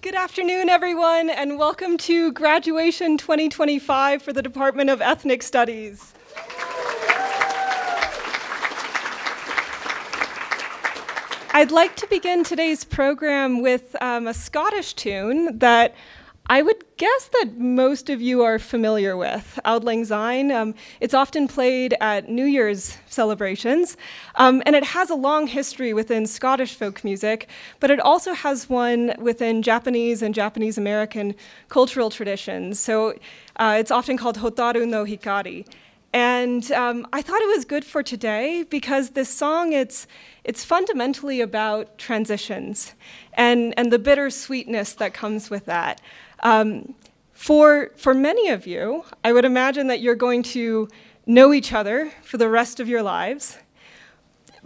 Good afternoon, everyone, and welcome to Graduation 2025 for the Department of Ethnic Studies. I'd like to begin today's program with a Scottish tune that I would guess that most of you are familiar with, Auld Lang Syne. It's often played at New Year's celebrations, and it has a long history within Scottish folk music, but it also has one within Japanese and Japanese American cultural traditions. So it's often called Hotaru no Hikari. And I thought it was good for today because this song, it's fundamentally about transitions and the bittersweetness that comes with that. For many of you, I would imagine that you're going to know each other for the rest of your lives.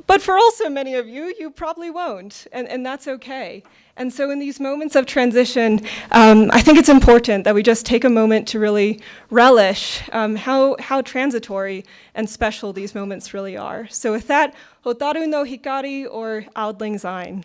But for also many of you, you probably won't, and that's okay. And so in these moments of transition, I think it's important that we just take a moment to really relish how transitory and special these moments really are. So with that, Hotaru no Hikari, or Auld Lang Syne.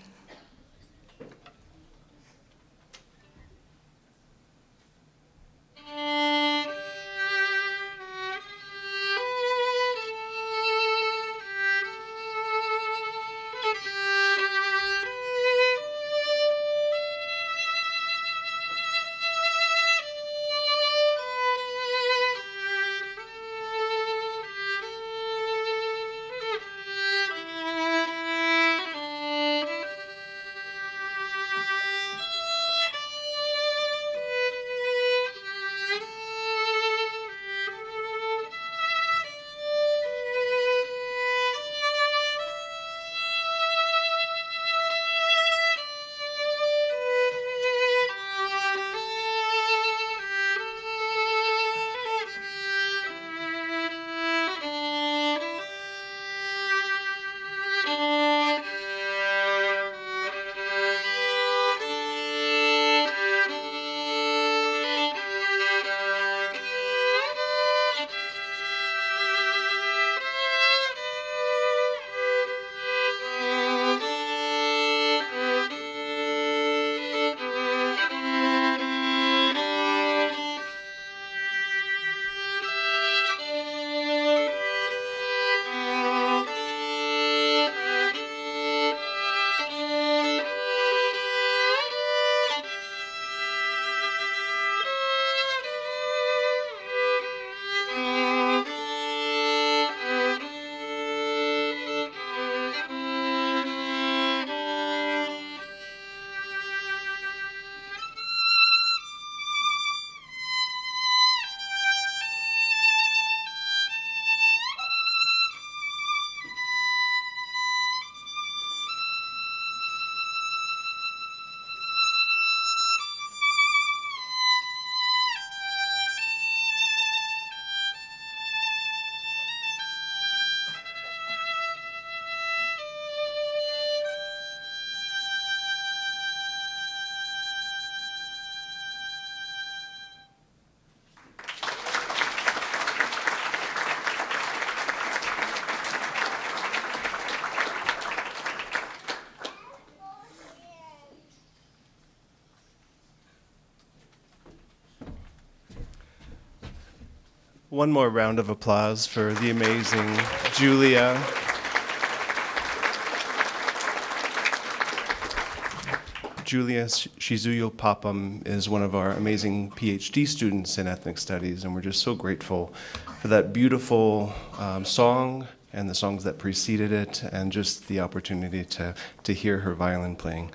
One more round of applause for the amazing Julia. Julia Shizuyo Papam is one of our amazing PhD students in ethnic studies, and we're just so grateful for that beautiful song and the songs that preceded it, and just the opportunity to hear her violin playing.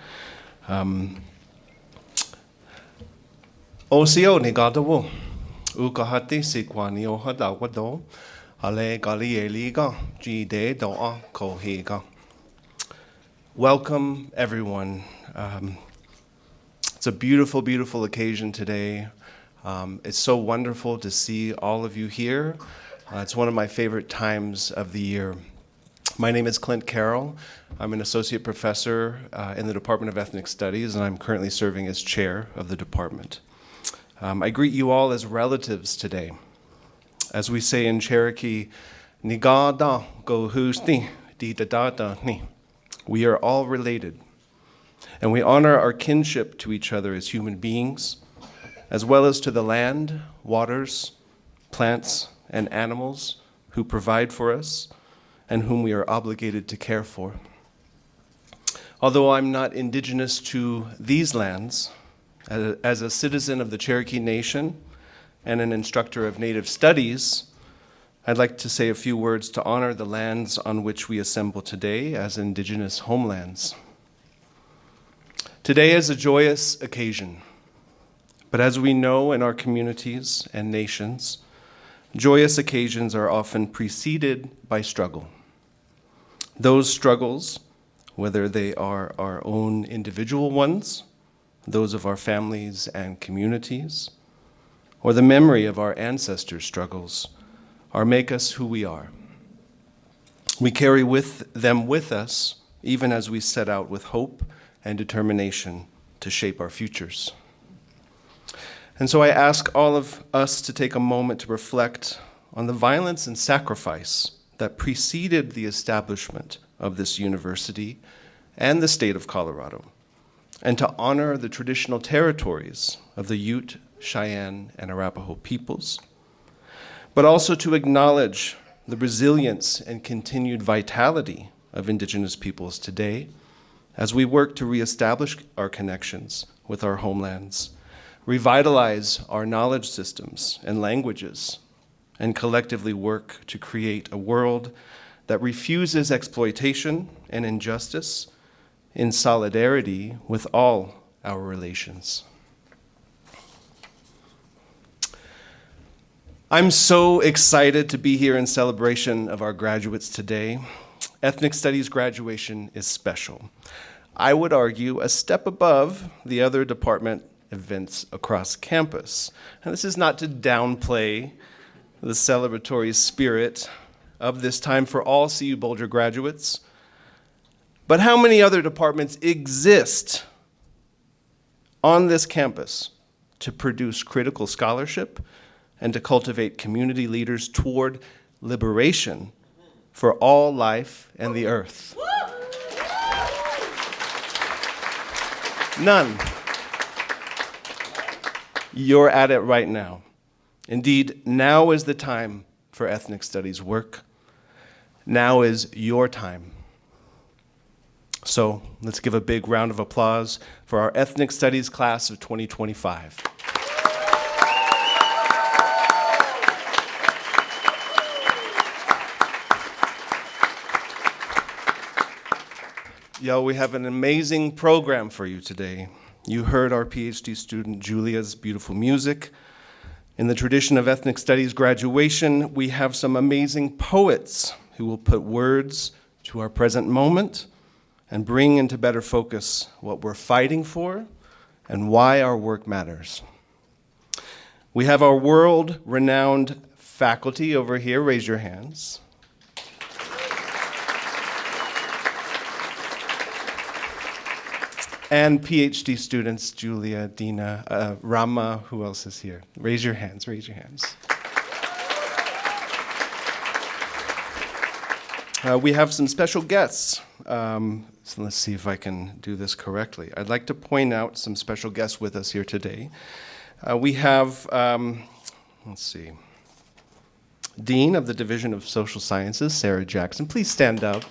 Osio Nigadawo. Ukahati sikwani ohada wado, ale gali eliga, jide doa kohiga. Welcome, everyone. It's a beautiful, beautiful occasion today. It's so wonderful to see all of you here. It's one of my favorite times of the year. My name is Clint Carroll. I'm an associate professor in the Department of Ethnic Studies, and I'm currently serving as chair of the department. I greet you all as relatives today. As we say in Cherokee, Nigada go husti di da da ni. We are all related. and we honor our kinship to each other as human beings, as well as to the land, waters, plants, and animals who provide for us and whom we are obligated to care for. Although I'm not indigenous to these lands, as a citizen of the Cherokee Nation and an instructor of Native Studies, I'd like to say a few words to honor the lands on which we assemble today as indigenous homelands. Today is a joyous occasion, but as we know in our communities and nations, joyous occasions are often preceded by struggle. Those struggles, whether they are our own individual ones, those of our families and communities, or the memory of our ancestors' struggles, make us who we are. We carry them with us, even as we set out with hope and determination to shape our futures. And so I ask all of us to take a moment to reflect on the violence and sacrifice that preceded the establishment of this university and the state of Colorado, and to honor the traditional territories of the Ute, Cheyenne, and Arapaho peoples, but also to acknowledge the resilience and continued vitality of Indigenous peoples today as we work to reestablish our connections with our homelands, revitalize our knowledge systems and languages, and collectively work to create a world that refuses exploitation and injustice in solidarity with all our relations. I'm so excited to be here in celebration of our graduates today. Ethnic Studies graduation is special. I would argue a step above the other department events across campus. And this is not to downplay the celebratory spirit of this time for all CU Boulder graduates, but how many other departments exist on this campus to produce critical scholarship and to cultivate community leaders toward liberation for all life and the earth? None. You're at it right now. Indeed, now is the time for ethnic studies work. Now is your time. So let's give a big round of applause for our ethnic studies class of 2025. We have an amazing program for you today. You heard our PhD student Julia's beautiful music. In the tradition of ethnic studies graduation, we have some amazing poets who will put words to our present moment and bring into better focus what we're fighting for and why our work matters. We have our world-renowned faculty over here. Raise your hands. And PhD students, Julia, Dina, Rama, who else is here? Raise your hands, raise your hands. We have some special guests. So let's see if I can do this correctly. I'd like to point out some special guests with us here today. We have, Dean of the Division of Social Sciences, Sarah Jackson. Please stand up.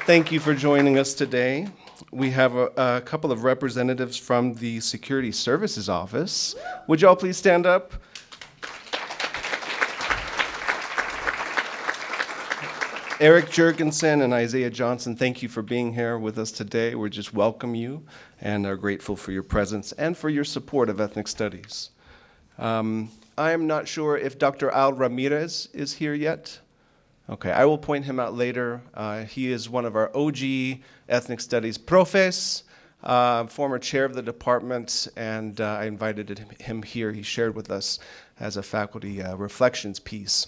Thank you for joining us today. We have a couple of representatives from the Security Services Office. Would y'all please stand up? Eric Jurgensen and Isaiah Johnson, thank you for being here with us today. We just welcome you and are grateful for your presence and for your support of ethnic studies. I am not sure if Dr. Al Ramirez is here yet. Okay, I will point him out later. He is one of our OG ethnic studies profes, former chair of the department, and I invited him here. He shared with us as a faculty reflections piece,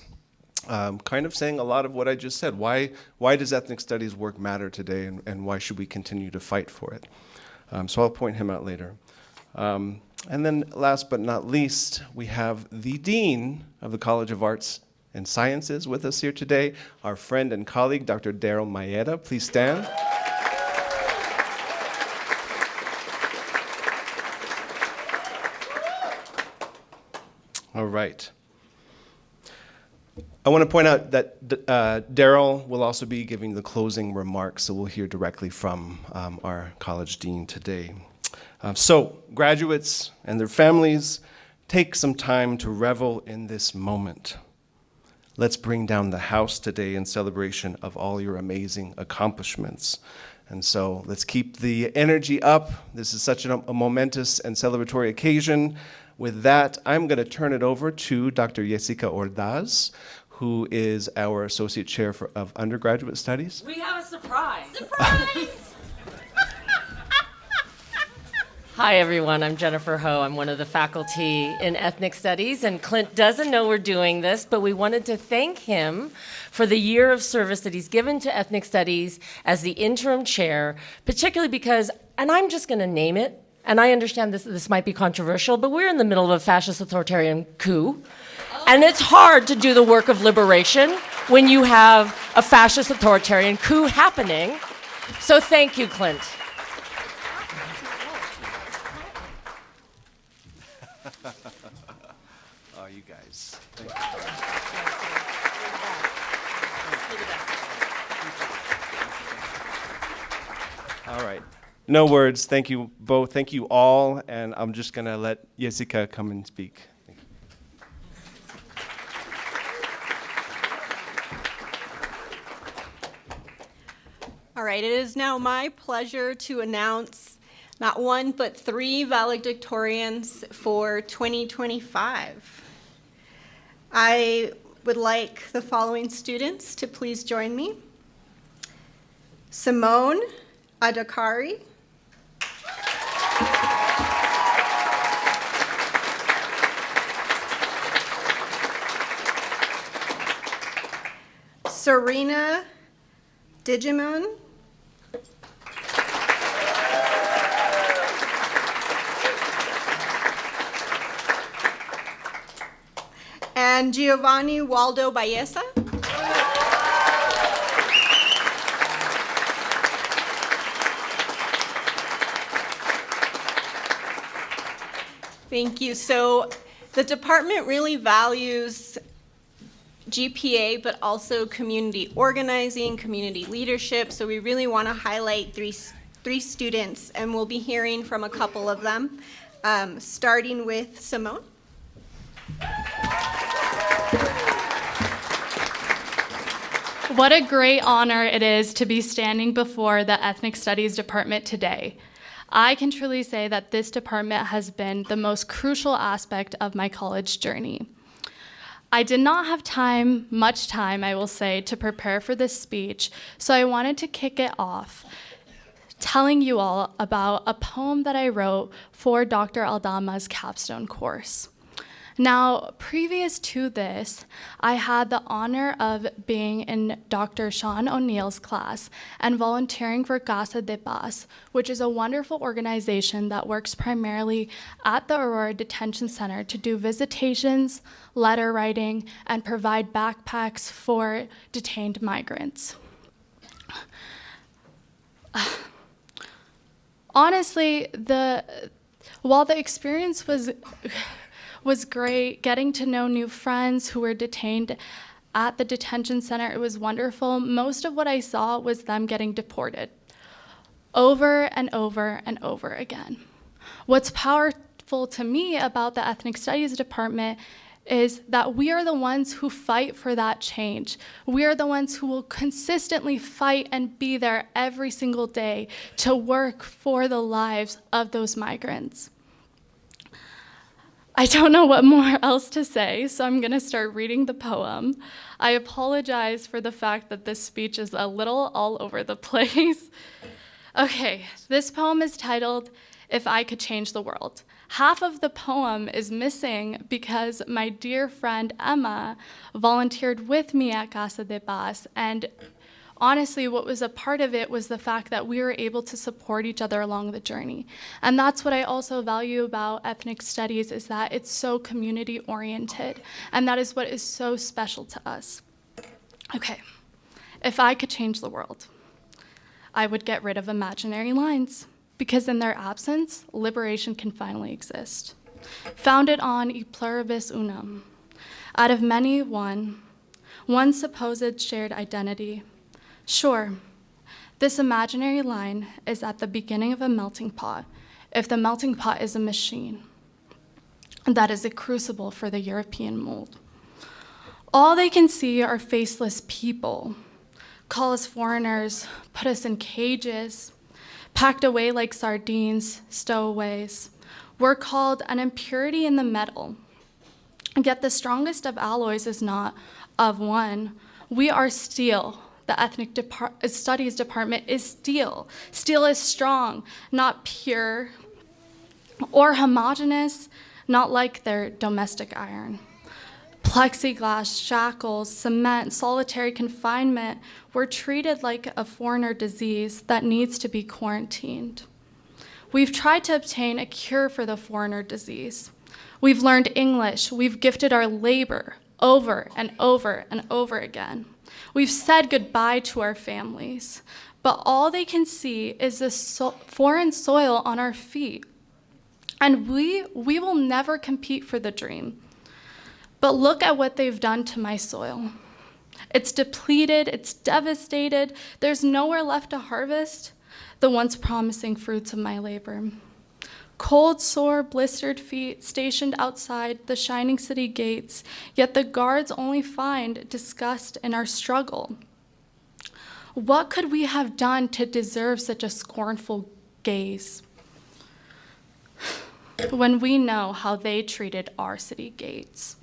kind of saying a lot of what I just said. Why does ethnic studies work matter today, and why should we continue to fight for it? So I'll point him out later. And then last but not least, we have the Dean of the College of Arts and Sciences with us here today. Our friend and colleague, Dr. Daryl Maeda, please stand. All right. I want to point out that Daryl will also be giving the closing remarks, so we'll hear directly from our college dean today. So, graduates and their families, take some time to revel in this moment. Let's bring down the house today in celebration of all your amazing accomplishments. And so let's keep the energy up. This is such a momentous and celebratory occasion. With that, I'm going to turn it over to Dr. Jessica Ordaz, who is our Associate Chair of Undergraduate Studies. We have a surprise. Surprise! Hi, everyone. I'm Jennifer Ho. I'm one of the faculty in Ethnic Studies, and Clint doesn't know we're doing this, but we wanted to thank him for the year of service that he's given to Ethnic Studies as the interim chair, particularly because, and I'm just going to name it, and I understand this might be controversial, but we're in the middle of a fascist authoritarian coup, and it's hard to do the work of liberation when you have a fascist authoritarian coup happening. So thank you, Clint. Oh, you guys. All right. No words. Thank you both. Thank you all. And I'm just going to let Jessica come and speak. All right, it is now my pleasure to announce not one, but 3 valedictorians for 2025. I would like the following students to please join me. Simone Adakari. Serena Digimon. And Giovanni Waldo Baeza. Thank you. So the department really values GPA, but also community organizing, community leadership. So we really want to highlight three students, and we'll be hearing from a couple of them, starting with Simone. What a great honor it is to be standing before the Ethnic Studies Department today. I can truly say that this department has been the most crucial aspect of my college journey. I did not have much time, I will say, to prepare for this speech, so I wanted to kick it off telling you all about a poem that I wrote for Dr. Aldama's capstone course. Now, previous to this, I had the honor of being in Dr. Sean O'Neill's class and volunteering for Casa de Paz, which is a wonderful organization that works primarily at the Aurora Detention Center to do visitations, letter writing, and provide backpacks for detained migrants. Honestly, while the experience was great, getting to know new friends who were detained at the detention center, it was wonderful. Most of what I saw was them getting deported over and over and over again. What's powerful to me about the Ethnic Studies Department is that we are the ones who fight for that change. We are the ones who will consistently fight and be there every single day to work for the lives of those migrants. I don't know what more else to say, so I'm gonna start reading the poem. I apologize for the fact that this speech is a little all over the place. Okay, this poem is titled, If I Could Change the World. Half of the poem is missing because my dear friend Emma volunteered with me at Casa de Paz, and Honestly, what was a part of it was the fact that we were able to support each other along the journey. And that's what I also value about ethnic studies, is that it's so community oriented. And that is what is so special to us. Okay, if I could change the world, I would get rid of imaginary lines, because in their absence, liberation can finally exist. Founded on e pluribus unum, out of many one supposed shared identity. Sure, this imaginary line is at the beginning of a melting pot, if the melting pot is a machine. That is a crucible for the European mold. All they can see are faceless people, call us foreigners, put us in cages, packed away like sardines, stowaways. We're called an impurity in the metal. Yet the strongest of alloys is not of one. We are steel. The ethnic studies department is steel. Steel is strong, not pure, or homogeneous, not like their domestic iron. Plexiglass, shackles, cement, solitary confinement were treated like a foreigner disease that needs to be quarantined. We've tried to obtain a cure for the foreigner disease. We've learned English. We've gifted our labor over and over and over again. We've said goodbye to our families, but all they can see is this foreign soil on our feet. And we will never compete for the dream. But look at what they've done to my soil. It's depleted, it's devastated, there's nowhere left to harvest the once promising fruits of my labor. Cold, sore, blistered feet stationed outside the shining city gates, yet the guards only find disgust in our struggle. What could we have done to deserve such a scornful gaze when we know how they treated our city gates?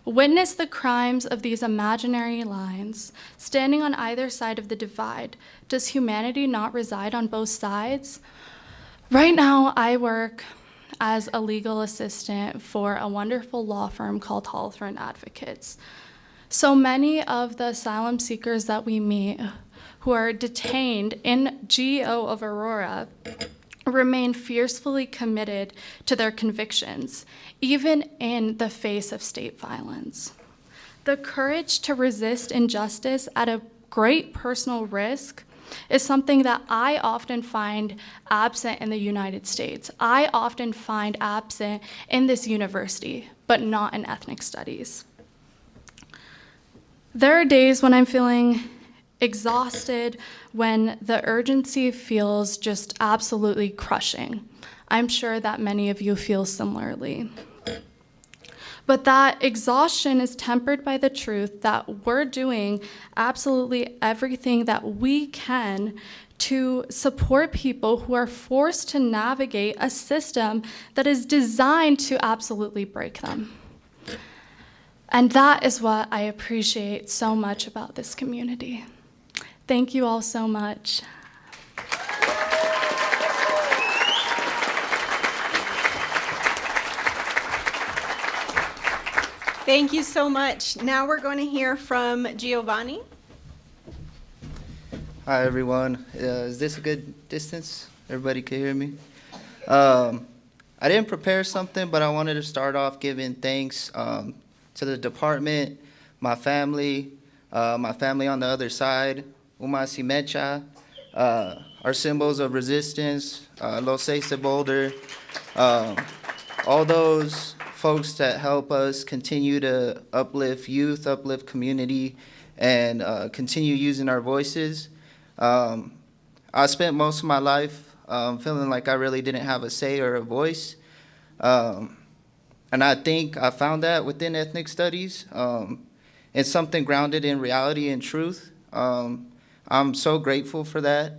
Witness the crimes of these imaginary lines, standing on either side of the divide. Does humanity not reside on both sides? Right now, I work as a legal assistant for a wonderful law firm called Hawthorne Advocates. So many of the asylum seekers that we meet who are detained in GO of Aurora remain fiercely committed to their convictions, even in the face of state violence. The courage to resist injustice at a great personal risk is something that I often find absent in the United States. I often find absent in this university, but not in ethnic studies. There are days when I'm feeling exhausted, when the urgency feels just absolutely crushing. I'm sure that many of you feel similarly. But that exhaustion is tempered by the truth that we're doing absolutely everything that we can to support people who are forced to navigate a system that is designed to absolutely break them. And that is what I appreciate so much about this community. Thank you all so much. Thank you so much. Now we're going to hear from Giovanni. Hi, everyone. Is this a good distance? Everybody can hear me? I didn't prepare something, but I wanted to start off giving thanks to the department, my family on the other side, Umasi Mecha, our symbols of resistance, Los Seis de Boulder, all those folks that help us continue to uplift youth, uplift community, and continue using our voices. I spent most of my life feeling like I really didn't have a say or a voice. And I think I found that within ethnic studies. It's something grounded in reality and truth. I'm so grateful for that.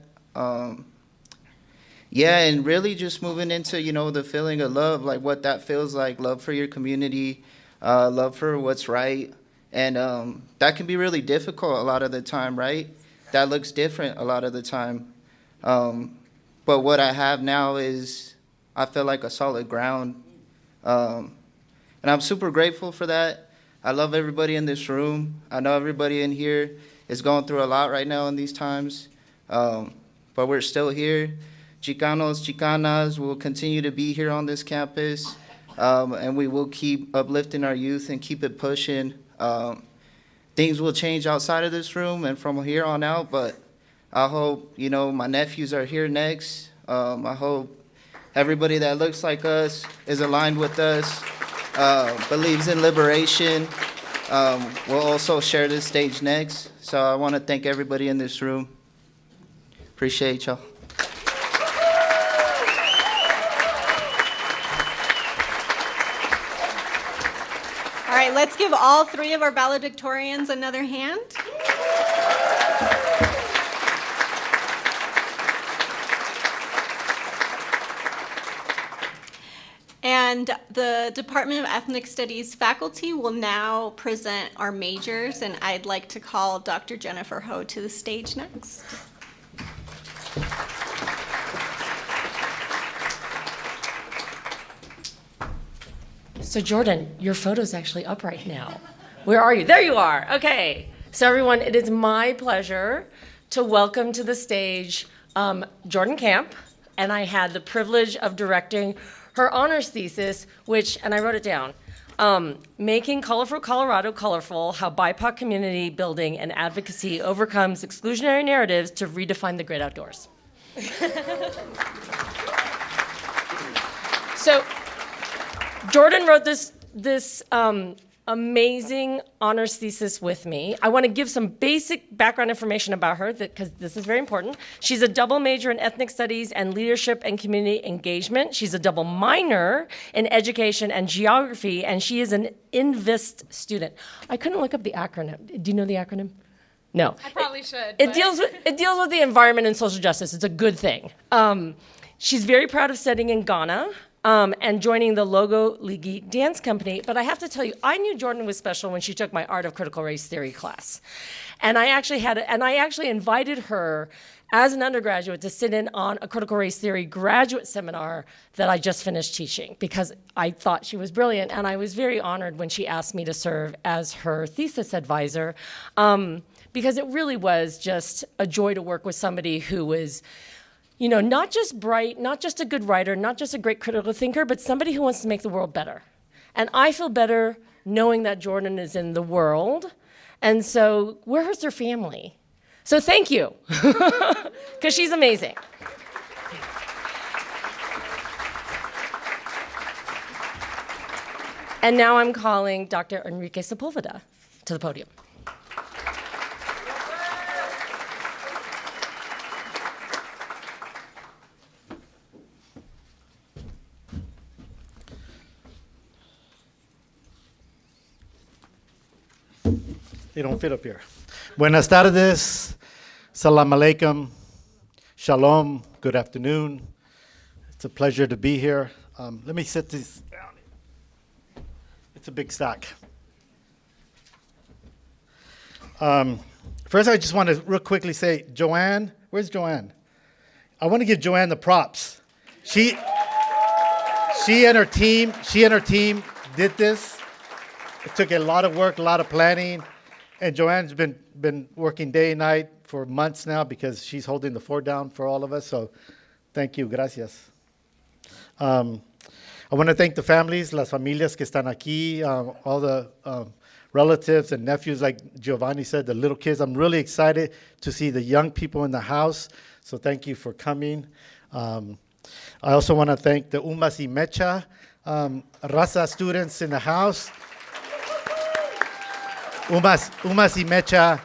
Yeah, and really just moving into, the feeling of love, like what that feels like, love for your community, love for what's right. And that can be really difficult a lot of the time, right? That looks different a lot of the time. But what I have now is I feel like a solid ground. And I'm super grateful for that. I love everybody in this room. I know everybody in here is going through a lot right now in these times, but we're still here. Chicanos, Chicanas will continue to be here on this campus, and we will keep uplifting our youth and keep it pushing. Things will change outside of this room and from here on out, but I hope, my nephews are here next. I hope everybody that looks like us is aligned with us, believes in liberation, will also share this stage next. So I want to thank everybody in this room. Appreciate y'all. All right, let's give all three of our valedictorians another hand. And the Department of Ethnic Studies faculty will now present our majors, and I'd like to call Dr. Jennifer Ho to the stage next. So Jordan, your photo's actually up right now. Where are you? There you are. Okay. So everyone, it is my pleasure to welcome to the stage Jordan Camp, and I had the privilege of directing her honors thesis, which, and I wrote it down, Making Colorful Colorado Colorful, How BIPOC Community Building and Advocacy Overcomes Exclusionary Narratives to Redefine the Great Outdoors. So Jordan wrote this amazing honors thesis with me. I want to give some basic background information about her because this is very important. She's a double major in ethnic studies and leadership and community engagement. She's a double minor in education and geography, and she is an INVIST student. I couldn't look up the acronym. Do you know the acronym? No. I probably should. It deals with the environment and social justice. It's a good thing. She's very proud of studying in Ghana. And joining the Logo Ligi Dance Company. But I have to tell you, I knew Jordan was special when she took my Art of Critical Race Theory class. And I actually invited her as an undergraduate to sit in on a critical race theory graduate seminar that I just finished teaching because I thought she was brilliant. And I was very honored when she asked me to serve as her thesis advisor because it really was just a joy to work with somebody who was not just bright, not just a good writer, not just a great critical thinker, but somebody who wants to make the world better. And I feel better knowing that Jordan is in the world. And so where's her family? So thank you, because she's amazing. And now I'm calling Dr. Enrique Sepulveda to the podium. They don't fit up here. Buenas tardes, salam alaikum, shalom, good afternoon. It's a pleasure to be here. Let me set this down. It's a big stack. First, I just want to real quickly say, Joanne, where's Joanne? I want to give Joanne the props. She and her team did this. It took a lot of work, a lot of planning. And Joanne's been working day and night for months now because she's holding the fort down for all of us. So thank you, gracias. I want to thank the families, las familias que están aquí, all the relatives and nephews, like Giovanni said, the little kids. I'm really excited to see the young people in the house. So thank you for coming. I also want to thank the Umas y Mecha Raza students in the house. Umas y Mecha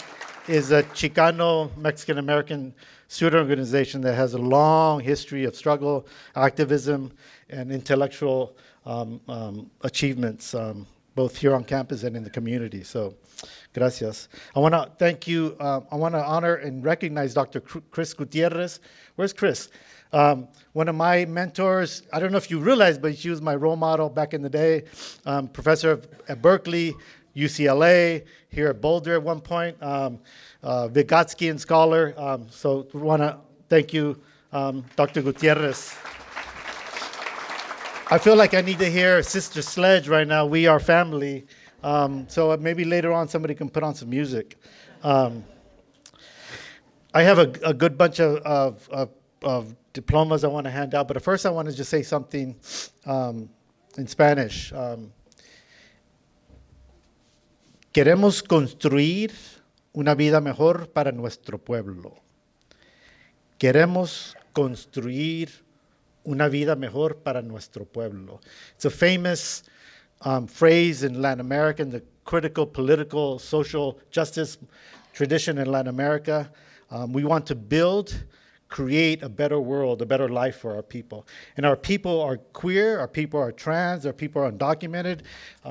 is a Chicano Mexican-American student organization that has a long history of struggle, activism, and intellectual achievements, both here on campus and in the community. So, gracias. I want to thank you. I want to honor and recognize Dr. Chris Gutierrez. Where's Chris? One of my mentors. I don't know if you realize, but she was my role model back in the day. Professor at Berkeley, UCLA, here at Boulder at one point, Vygotskian scholar. So we want to thank you, Dr. Gutierrez. I feel like I need to hear Sister Sledge right now, We Are Family. So maybe later on somebody can put on some music. I have a good bunch of diplomas I want to hand out, but first I want to just say something in Spanish. Queremos construir una vida mejor para nuestro pueblo. Queremos construir una vida mejor para nuestro pueblo. It's a famous phrase in Latin America, in the critical political, social justice tradition in Latin America. We want to build, create a better world, a better life for our people. And our people are queer, our people are trans, our people are undocumented.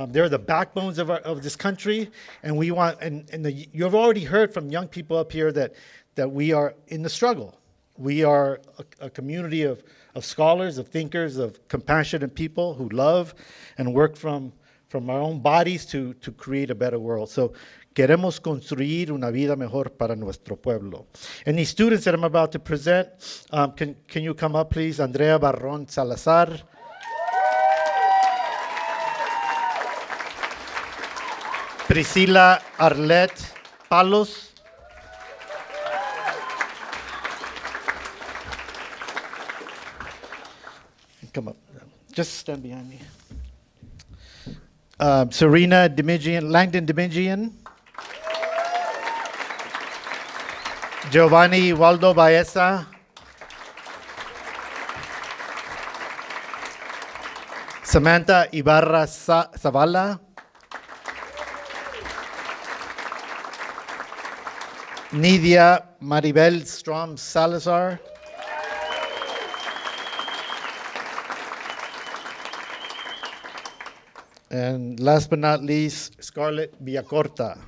They're the backbones of this country. And we want, you've already heard from young people up here that we are in the struggle. We are a community of scholars, of thinkers, of compassionate people who love and work from our own bodies to create a better world. So, queremos construir una vida mejor para nuestro pueblo. And these students that I'm about to present, can you come up, please? Andrea Barrón Salazar. Priscila Arlette Palos. Come up. Just stand behind me. Serena Langdon Dimigian. Giovanni Waldo Baeza. Samantha Ibarra Zavala. Nidia Maribel Strom Salazar. And last but not least, Scarlett Villacorta.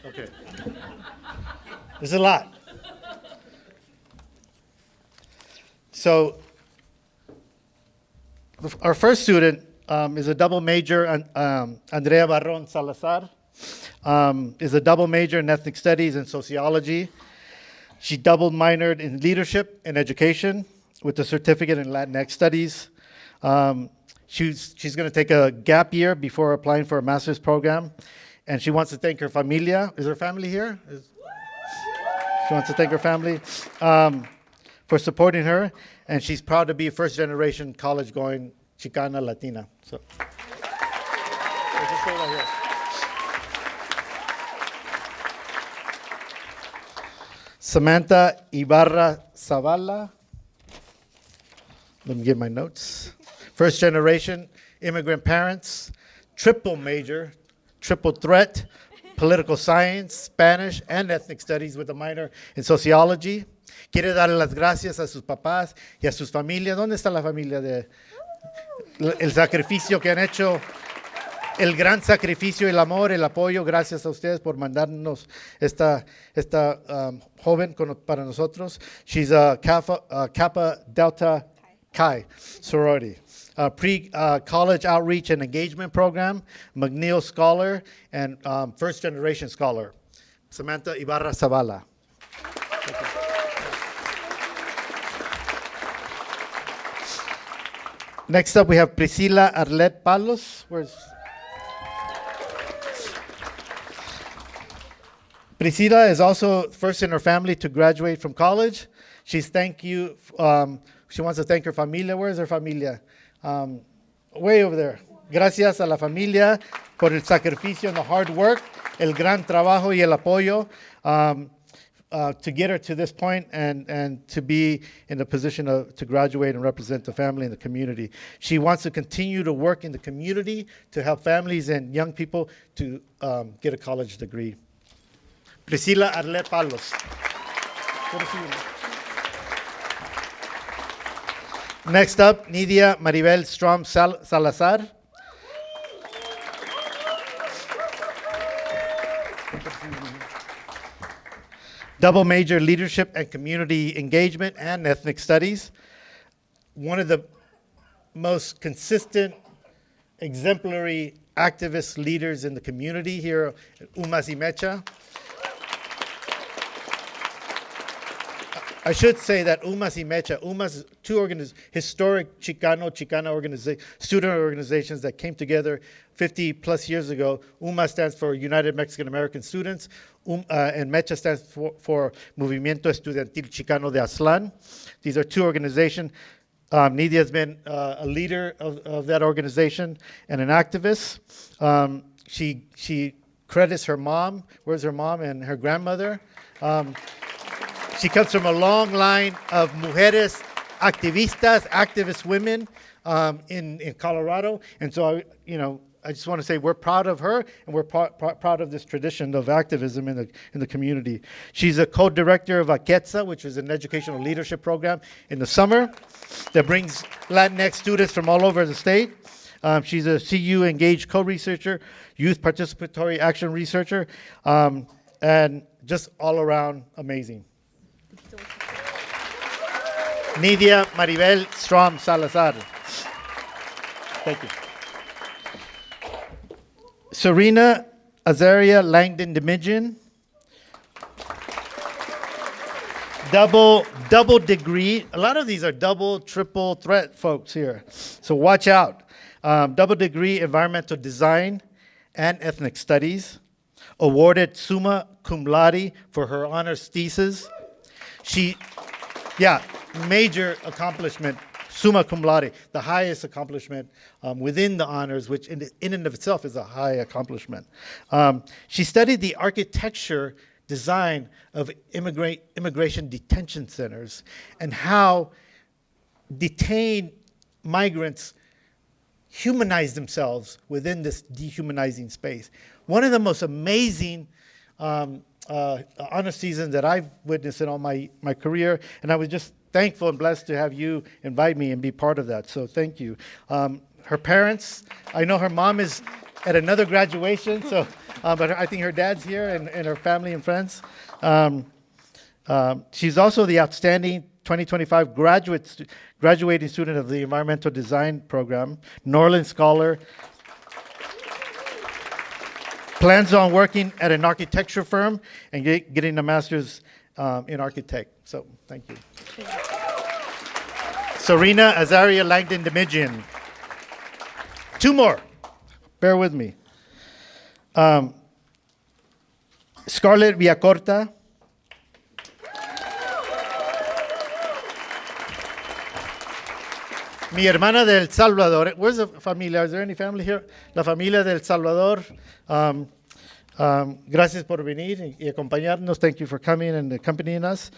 Okay. There's a lot. So, our first student is a double major, Andrea Barrón Salazar, is a double major in ethnic studies and sociology. She double minored in leadership and education with a certificate in Latinx studies. She's going to take a gap year before applying for a master's program. And she wants to thank her familia. Is her family here? She wants to thank her family for supporting her. And she's proud to be a first-generation college-going Chicana Latina. So just stay right here. Samantha Ibarra Zavala. Let me get my notes. First generation immigrant parents, triple major, triple threat, political science, Spanish, and ethnic studies with a minor in sociology. Quiere darle las gracias a sus papás y a sus familias. ¿Dónde está la familia de el sacrificio que han hecho? El gran sacrificio, el amor, el apoyo, gracias a ustedes por mandarnos esta joven para nosotros. She's a Kappa Delta Chi sorority. Pre-college outreach and engagement program, McNeil Scholar, and first-generation scholar, Samantha Ibarra Zavala. Next up, we have Priscila Arlette Palos. Priscila is also first in her family to graduate from college. She wants to thank her familia. Where's her familia? Way over there. Gracias a la familia por el sacrificio and the hard work, el gran trabajo y el apoyo to get her to this point and to be in a position to graduate and represent the family and the community. She wants to continue to work in the community to help families and young people to get a college degree. Priscila Arlette Palos. Good to see you. Next up, Nidia Maribel Strom Salazar. Double major leadership and community engagement and ethnic studies. One of the most consistent, exemplary activist leaders in the community here at UMAS y Mecha. I should say that UMAS y Mecha, UMAS, two historic Chicana student organizations that came together 50 plus years ago. UMAS stands for United Mexican American Students, and Mecha stands for Movimiento Estudiantil Chicano de Aztlán. These are two organizations. Nidia has been a leader of that organization and an activist. She credits her mom, where's her mom, and her grandmother. She comes from a long line of mujeres activistas, activist women in Colorado. And so, I just want to say we're proud of her, and we're proud of this tradition of activism in the community. She's a co-director of AQUETSA, which is an educational leadership program in the summer that brings Latinx students from all over the state. She's a CU engaged co-researcher, youth participatory action researcher, and just all around amazing. Nidia Maribel Strom Salazar. Thank you. Serena Azaria Langdon Demijan. Double degree. A lot of these are double, triple threat folks here. So watch out. Double degree environmental design and ethnic studies. Awarded summa cum laude for her honors thesis. Major accomplishment, summa cum laude, the highest accomplishment within the honors, which in and of itself is a high accomplishment. She studied the architecture design of immigration detention centers and how detained migrants humanize themselves within this dehumanizing space. One of the most amazing honor seasons that I've witnessed in all my career, and I was just thankful and blessed to have you invite me and be part of that. So thank you. Her parents, I know her mom is at another graduation, so but I think her dad's here and her family and friends. She's also the outstanding 2025 graduating student of the environmental design program, Norland Scholar. Plans on working at an architecture firm and getting a master's in architect. So thank you. Serena Azaria Langdon Demijan. Two more. Bear with me. Scarlett Villacorta. Mi hermana del Salvador. Where's the familia? Is there any family here? La familia del Salvador. Gracias por venir y acompañarnos. Thank you for coming and accompanying us.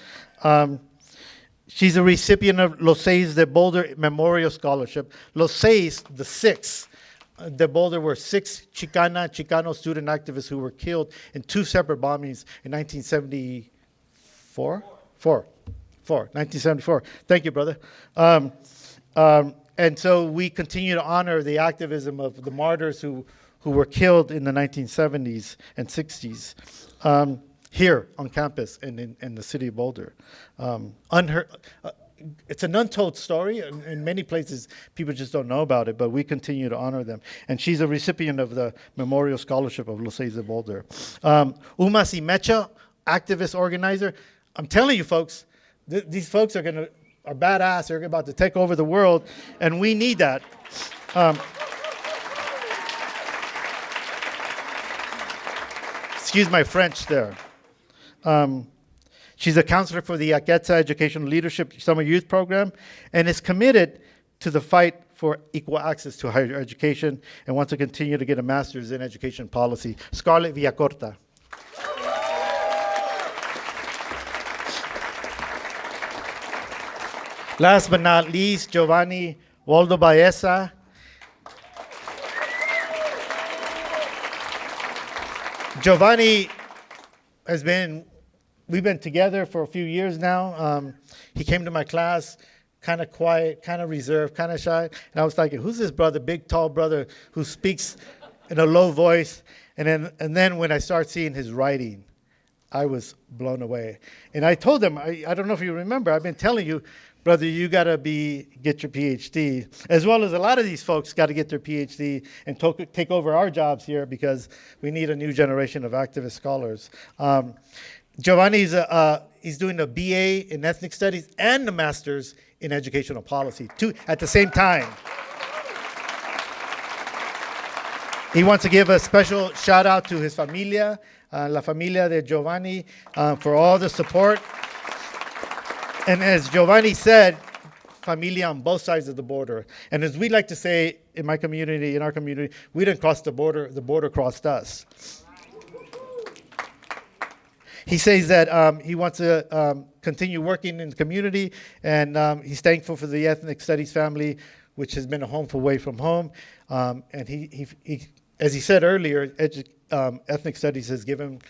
She's a recipient of Los Seis de Boulder Memorial Scholarship. Los Seis, the six. De Boulder were six Chicano student activists who were killed in two separate bombings in 1974? 1974. Thank you, brother. And so we continue to honor the activism of the martyrs who were killed in the 1970s and 60s here on campus and in the city of Boulder. It's an untold story. In many places, people just don't know about it, but we continue to honor them. And she's a recipient of the Memorial Scholarship of Los Seis de Boulder. UMAS y Mecha, activist organizer. I'm telling you, folks, these folks are badass. They're about to take over the world, and we need that. Excuse my French there. She's a counselor for the AQUETSA Educational Leadership Summer Youth Program and is committed to the fight for equal access to higher education and wants to continue to get a master's in education policy. Scarlett Villacorta. Last but not least, Giovanni Waldo Baeza. Giovanni we've been together for a few years now. He came to my class, kind of quiet, kind of reserved, kind of shy. And I was thinking, who's this brother, big, tall brother who speaks in a low voice? And then when I started seeing his writing, I was blown away. And I told him, I don't know if you remember, I've been telling you, brother, you got to get your PhD, as well as a lot of these folks got to get their PhD and take over our jobs here because we need a new generation of activist scholars. Giovanni's he's doing a BA in Ethnic Studies and a Master's in Educational Policy, two at the same time. He wants to give a special shout out to his familia, la familia de Giovanni, for all the support. And as Giovanni said, familia on both sides of the border. And as we like to say in my community, in our community, we didn't cross the border crossed us. He says that he wants to continue working in the community, and he's thankful for the Ethnic Studies family, which has been a home away from home. And he, as he said earlier, Ethnic Studies has given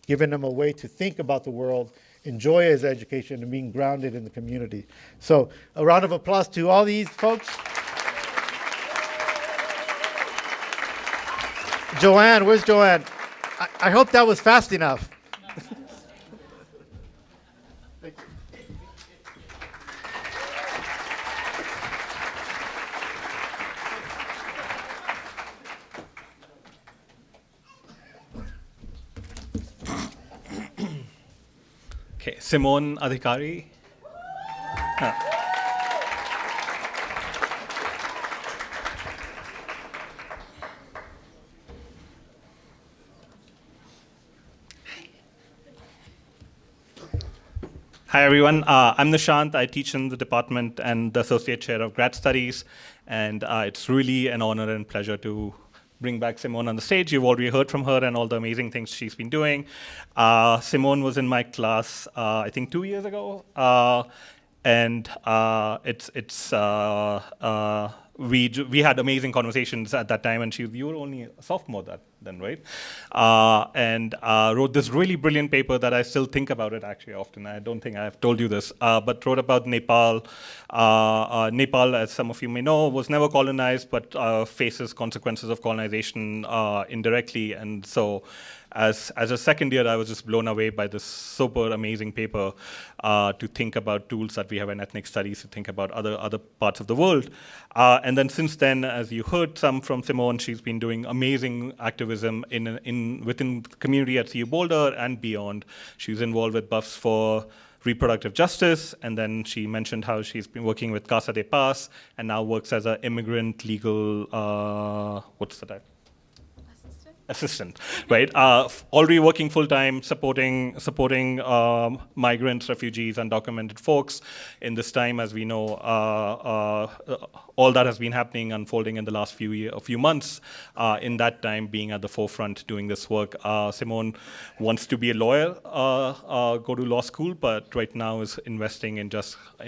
him a way to think about the world, enjoy his education, and being grounded in the community. So a round of applause to all these folks. Joanne, where's Joanne? I hope that was fast enough. Okay, Simone Adhikari. Hi everyone, I'm Nishant. I teach in the department and the associate chair of grad studies, and it's really an honor and pleasure to bring back Simone on the stage. You've already heard from her and all the amazing things she's been doing. Simone was in my class, I think 2 years ago, and we had amazing conversations at that time, and you were only a sophomore then, right? And wrote this really brilliant paper that I still think about it actually often. I don't think I've told you this, but wrote about Nepal. Nepal, as some of you may know, was never colonized, but faces consequences of colonization indirectly. And so as a second year, I was just blown away by this super amazing paper to think about tools that we have in ethnic studies, to think about other parts of the world. And then since then, as you heard some from Simone, she's been doing amazing activism within the community at CU Boulder and beyond. She's involved with Buffs for reproductive justice, and then she mentioned how she's been working with Casa de Paz and now works as an immigrant legal, what's the title? Assistant, right? Already working full-time, supporting migrants, refugees, undocumented folks. In this time, as we know, all that has been happening, unfolding in the last few months. In that time, being at the forefront, doing this work. Simone wants to be a lawyer, go to law school, but right now is investing in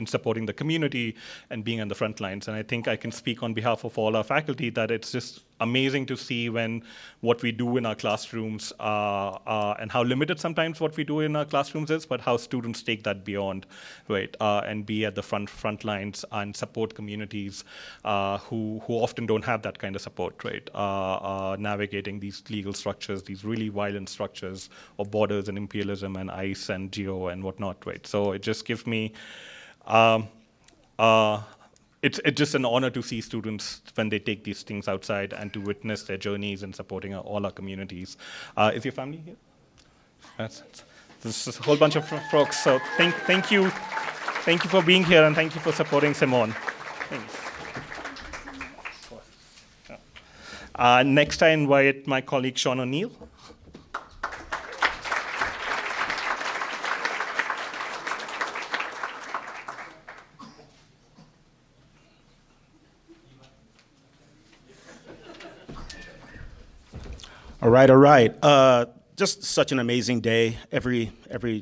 supporting the community and being on the front lines. And I think I can speak on behalf of all our faculty that it's just amazing to see when what we do in our classrooms and how limited sometimes what we do in our classrooms is, but how students take that beyond, right, and be at the front lines and support communities who often don't have that kind of support, right, navigating these legal structures, these really violent structures of borders and imperialism and ICE and geo and whatnot, right. So it just gives me it's just an honor to see students when they take these things outside and to witness their journeys in supporting all our communities. Is your family here? This is a whole bunch of folks. So thank you for being here, and thank you for supporting Simone. Thanks. Next, I invite my colleague Sean O'Neill. All right. Just such an amazing day. Every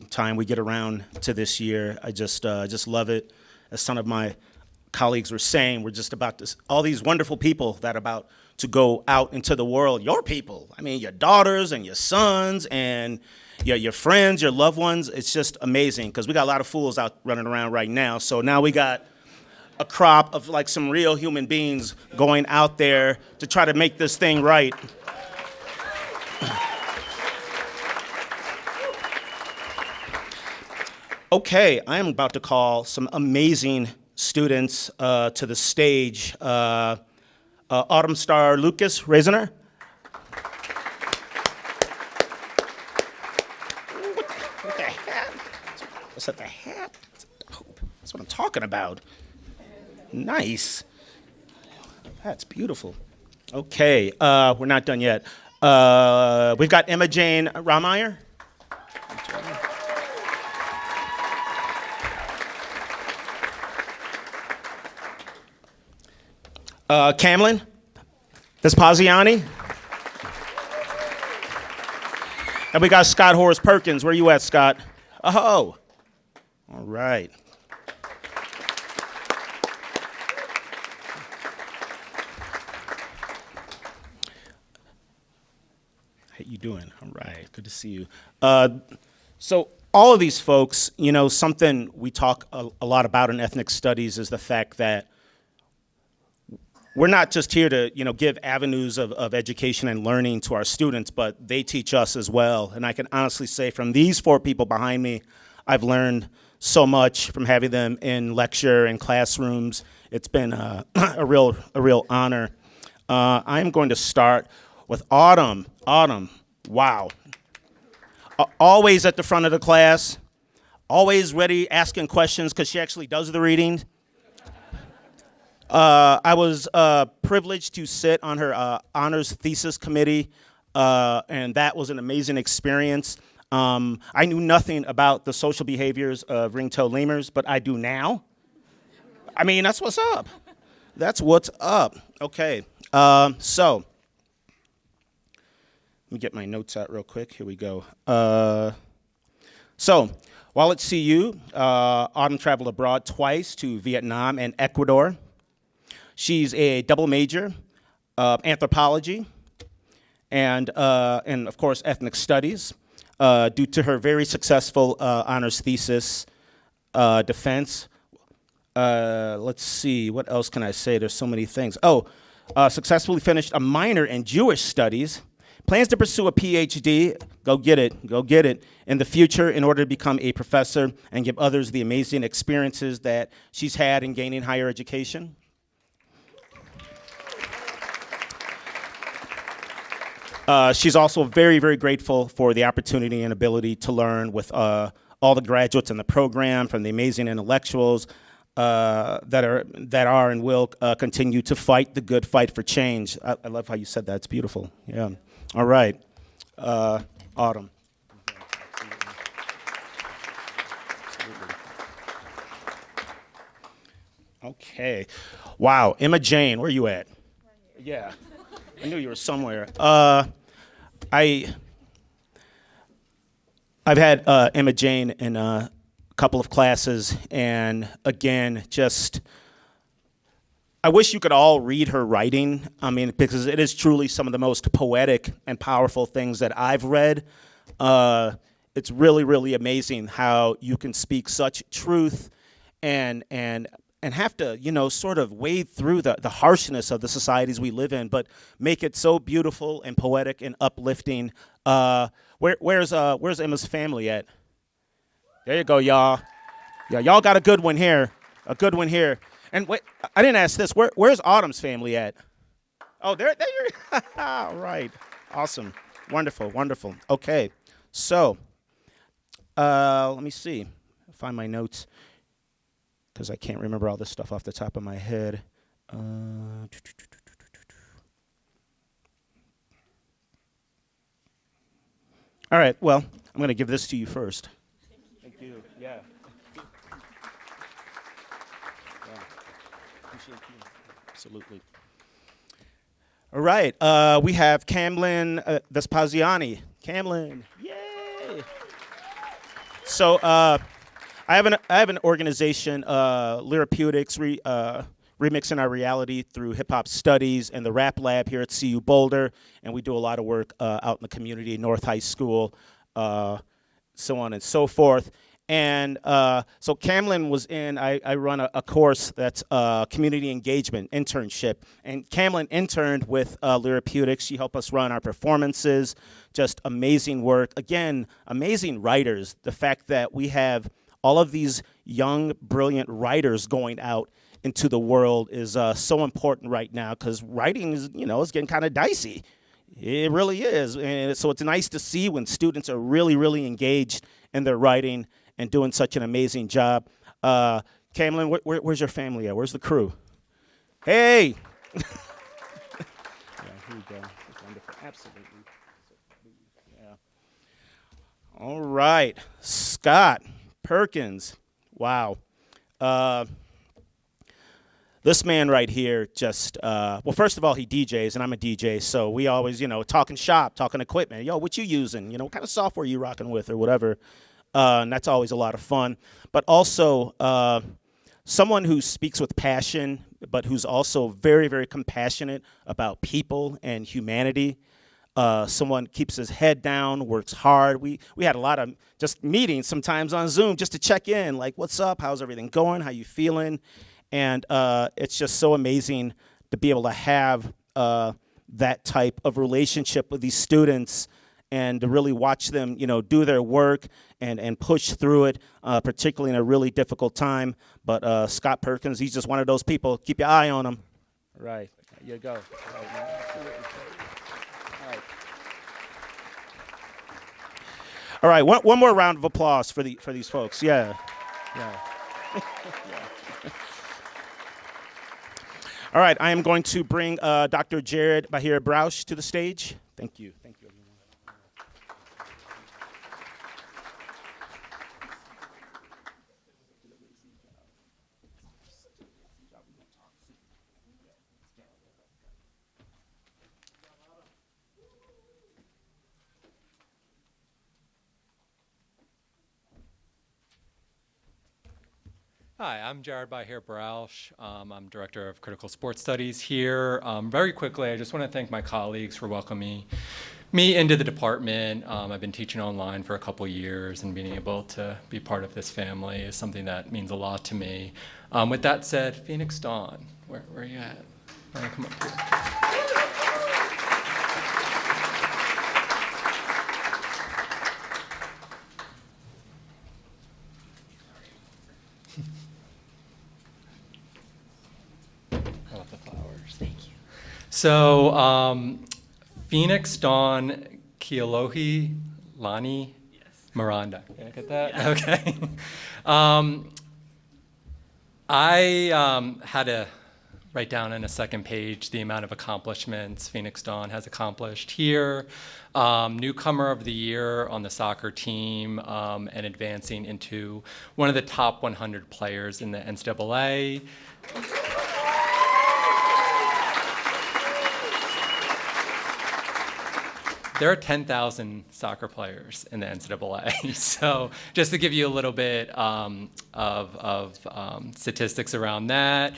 time we get around to this year, I just love it. As some of my colleagues were saying, we're just about to, all these wonderful people that are about to go out into the world. Your people, I mean, your daughters and your sons and your friends, your loved ones. It's just amazing because we got a lot of fools out running around right now. So now we got a crop of like some real human beings going out there to try to make this thing right. Okay, I am about to call some amazing students to the stage. Autumn Star Lucas Raisiner. With the hat. What's that, the hat? That's what I'm talking about. Nice. That's beautiful. Okay, we're not done yet. We've got Emma Jane Raumeyer. Camlin Vespasiani. And we got Scott Horace Perkins. Where you at, Scott? Oh, all right. How you doing? All right, good to see you. So all of these folks, you know, something we talk a lot about in ethnic studies is the fact that we're not just here to, you know, give avenues of education and learning to our students, but they teach us as well. And I can honestly say from these 4 people behind me, I've learned so much from having them in lecture and classrooms. It's been a real honor. I'm going to start with Autumn. Autumn, wow. Always at the front of the class, always ready asking questions because she actually does the reading. I was privileged to sit on her honors thesis committee, and that was an amazing experience. I knew nothing about the social behaviors of ring-tailed lemurs, but I do now. I mean, that's what's up. That's what's up. Okay, so let me get my notes out real quick. Here we go. So while at CU, Autumn traveled abroad twice to Vietnam and Ecuador. She's a double major, anthropology, and of course ethnic studies, due to her very successful honors thesis defense. Let's see, what else can I say? There's so many things. Successfully finished a minor in Jewish studies. Plans to pursue a PhD, go get it, in the future in order to become a professor and give others the amazing experiences that she's had in gaining higher education. She's also very, very grateful for the opportunity and ability to learn with all the graduates in the program, from the amazing intellectuals that are and will continue to fight the good fight for change. I love how you said that. It's beautiful. Yeah. All right. Autumn. Okay. Wow. Emma Jane, where are you at? Yeah. I knew you were somewhere. I've had Emma Jane in a couple of classes, and again, I wish you could all read her writing. I mean, because it is truly some of the most poetic and powerful things that I've read. It's really, really amazing how you can speak such truth and have to, you know, sort of wade through the harshness of the societies we live in, but make it so beautiful and poetic and uplifting. Where's Emma's family at? There you go, y'all. Yeah, y'all got a good one here. A good one here. And wait, I didn't ask this. Where's Autumn's family at? Oh, there you're. All right. Awesome. Wonderful, wonderful. Okay. So, let me see. Find my notes, because I can't remember all this stuff off the top of my head. All right, well, I'm going to give this to you first. Thank you. Yeah. Appreciate you. Absolutely. All right, we have Camlin Vespasiani. Camlin, yay! So, I have an organization, Lyrapeutics, remixing our reality through hip hop studies, and the Rap Lab here at CU Boulder, and we do a lot of work out in the community, North High School, so on and so forth. And so Camlin was in. I run a course that's community engagement internship, and Camlin interned with Lyrapeutics. She helped us run our performances. Just amazing work. Again, amazing writers. The fact that we have all of these young, brilliant writers going out into the world is so important right now, because writing is, is getting kind of dicey. It really is. And so it's nice to see when students are really, really engaged in their writing and doing such an amazing job. Cameron, where's your family at? Where's the crew? Hey! Yeah, here you go. That's wonderful. Absolutely. Yeah. All right. Scott Perkins. Wow. This man right here just, well, first of all, he DJs, and I'm a DJ, so we always, talking shop, talking equipment. Yo, what you using? What kind of software you rocking with or whatever. And that's always a lot of fun. But also, someone who speaks with passion, but who's also very, very compassionate about people and humanity. Someone keeps his head down, works hard. We had a lot of just meetings sometimes on Zoom just to check in, like, what's up? How's everything going? How you feeling? And it's just so amazing to be able to have that type of relationship with these students and to really watch them, do their work and push through it, particularly in a really difficult time. But Scott Perkins, he's just one of those people. Keep your eye on him. Right. There you go. Right, man. All right. One more round of applause for these folks. Yeah. Yeah. All right, I am going to bring Dr. Jared Bahir Brausch to the stage. Thank you. Thank you, everyone. Hi, I'm Jared Bahir Brausch. I'm Director of Critical Sports Studies here. Very quickly, I just want to thank my colleagues for welcoming me into the department. I've been teaching online for a couple years, and being able to be part of this family is something that means a lot to me. With that said, Phoenix Dawn, where are you at? Why don't you come up here? So, Phoenix Dawn Kealohi Lani Miranda. Did I get that? Yes. Okay. I had to write down on a second page the amount of accomplishments Phoenix Dawn has accomplished here. Newcomer of the year on the soccer team, and advancing into one of the top 100 players in the NCAA. There are 10,000 soccer players in the NCAA. So just to give you a little bit of statistics around that,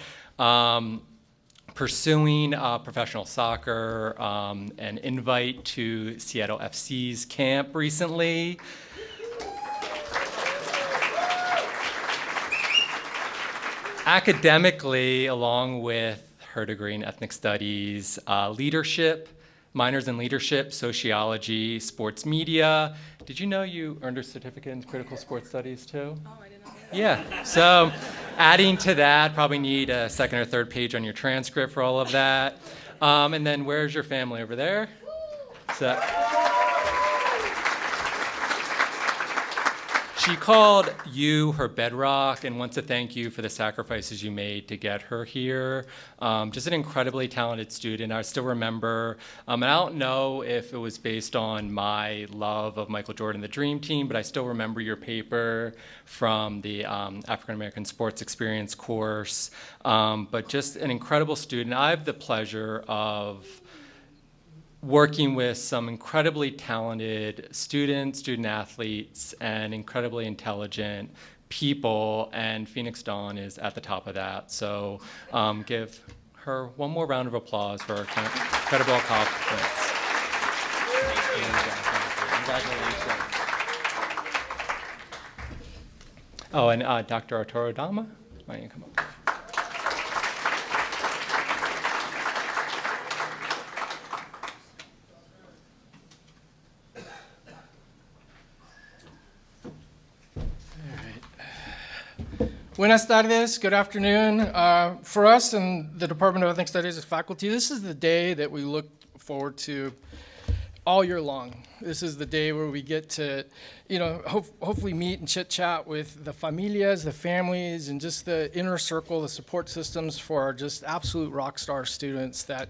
pursuing professional soccer, an invite to Seattle FC's camp recently. Academically, along with her degree in ethnic studies, leadership, minors in leadership, sociology, sports media. Did you know you earned a certificate in critical sports studies too? Oh, I didn't know that. Yeah, so adding to that, probably need a second or third page on your transcript for all of that. And then where's your family over there? So, she called you her bedrock and wants to thank you for the sacrifices you made to get her here. Just an incredibly talented student. I still remember, and I don't know if it was based on my love of Michael Jordan, the Dream Team, but I still remember your paper from the African American Sports Experience course. But just an incredible student. I have the pleasure of working with some incredibly talented students, student athletes, and incredibly intelligent people, and Phoenix Dawn is at the top of that. So give her one more round of applause for her incredible accomplishments. Congratulations. Oh, and Dr. Arturo Dama, why don't you come up? Buenas tardes, good afternoon. For us in the Department of Ethnic Studies as faculty, this is the day that we look forward to all year long. This is the day where we get to, hopefully meet and chit chat with the familias, the families, and just the inner circle, the support systems for our just absolute rock star students that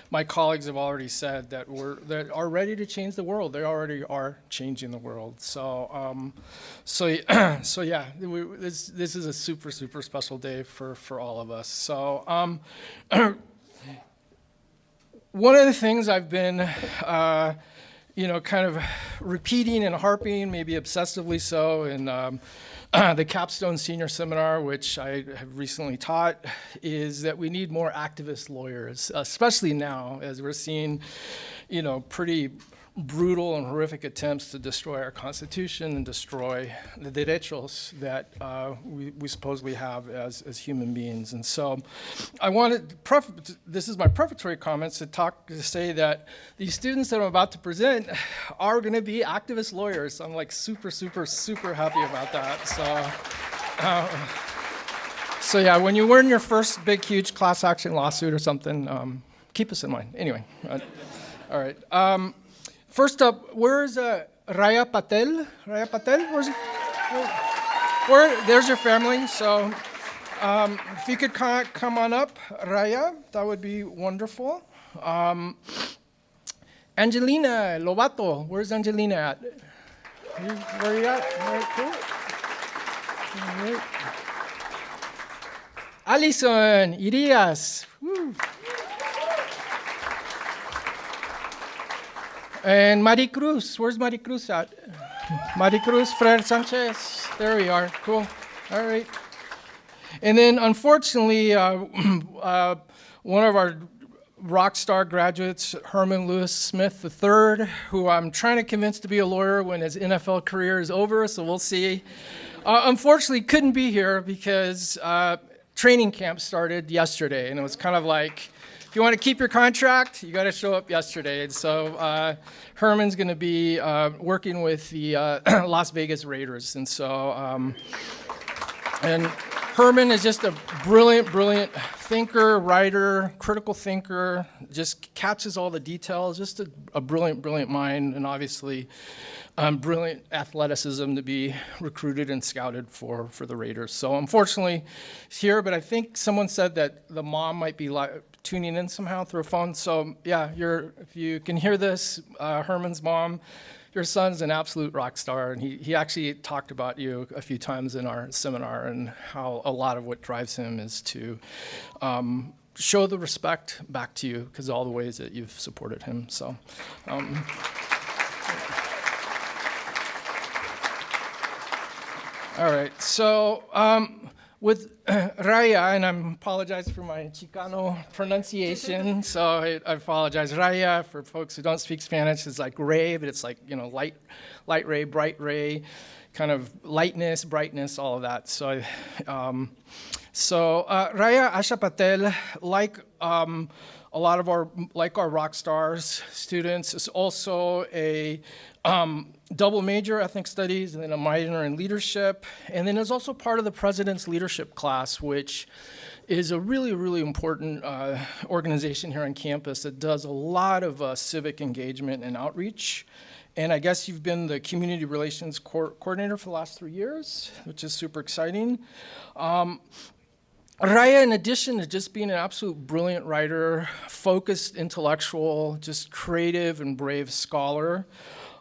my colleagues have already said that are ready to change the world. They already are changing the world. So, yeah, this is a super, super special day for all of us. So, one of the things I've been, kind of repeating and harping, maybe obsessively so, in the Capstone Senior Seminar, which I have recently taught, is that we need more activist lawyers, especially now as we're seeing, pretty brutal and horrific attempts to destroy our Constitution and destroy the derechos that we supposedly have as human beings. And so I wanted this is my prefatory comments to say that these students that I'm about to present are going to be activist lawyers. I'm like super, super, super happy about that. So yeah, when you win your first big, huge class action lawsuit or something, keep us in mind. Anyway, all right. First up, where's Raya Patel? Raya Patel? There's your family. So if you could come on up, Raya, that would be wonderful. Angelina Lobato, where's Angelina at? Where are you at? All right, cool. All right. Alison Irias. Woo. And Maricruz, where's Maricruz at? Maricruz Frer Sanchez, there we are, cool, all right. And then unfortunately, one of our rock star graduates, Herman Lewis Smith III, who I'm trying to convince to be a lawyer when his NFL career is over, so we'll see. Unfortunately, couldn't be here because training camp started yesterday, and it was kind of like, if you want to keep your contract, you got to show up yesterday. And so Herman's going to be working with the Las Vegas Raiders. And so, and Herman is just a brilliant, brilliant thinker, writer, critical thinker, just catches all the details, just a brilliant, brilliant mind, and obviously brilliant athleticism to be recruited and scouted for the Raiders. So unfortunately, he's here, but I think someone said that the mom might be tuning in somehow through a phone. So yeah, if you can hear this, Herman's mom, your son's an absolute rock star, and he actually talked about you a few times in our seminar and how a lot of what drives him is to show the respect back to you because of all the ways that you've supported him. So. All right, so with Raya, and I apologize for my Chicano pronunciation, so I apologize. Raya, for folks who don't speak Spanish, is like ray, but it's like, light ray, bright ray, kind of lightness, brightness, all of that. So, Raya Asha Patel, like a lot of our rock stars students, is also a double major ethnic studies and then a minor in leadership, and then is also part of the president's leadership class, which is a really, really important organization here on campus that does a lot of civic engagement and outreach. And I guess you've been the community relations coordinator for the last 3 years, which is super exciting. Raya, in addition to just being an absolute brilliant writer, focused intellectual, just creative and brave scholar,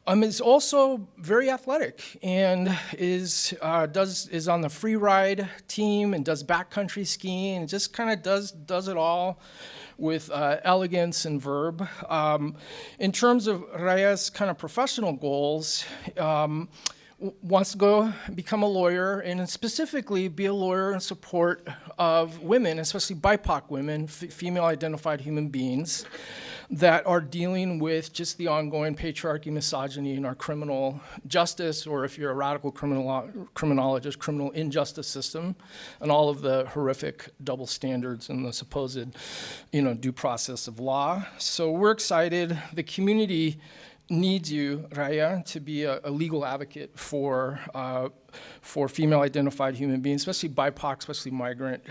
is also very athletic and is on the free ride team and does backcountry skiing and just kind of does it all with elegance and verb. In terms of Raya's kind of professional goals, wants to go become a lawyer and specifically be a lawyer in support of women, especially BIPOC women, female-identified human beings that are dealing with just the ongoing patriarchy, misogyny in our criminal justice, or if you're a radical criminologist, criminal injustice system, and all of the horrific double standards and the supposed, due process of law. So we're excited. The community needs you, Raya, to be a legal advocate for female-identified human beings, especially BIPOC, especially migrant,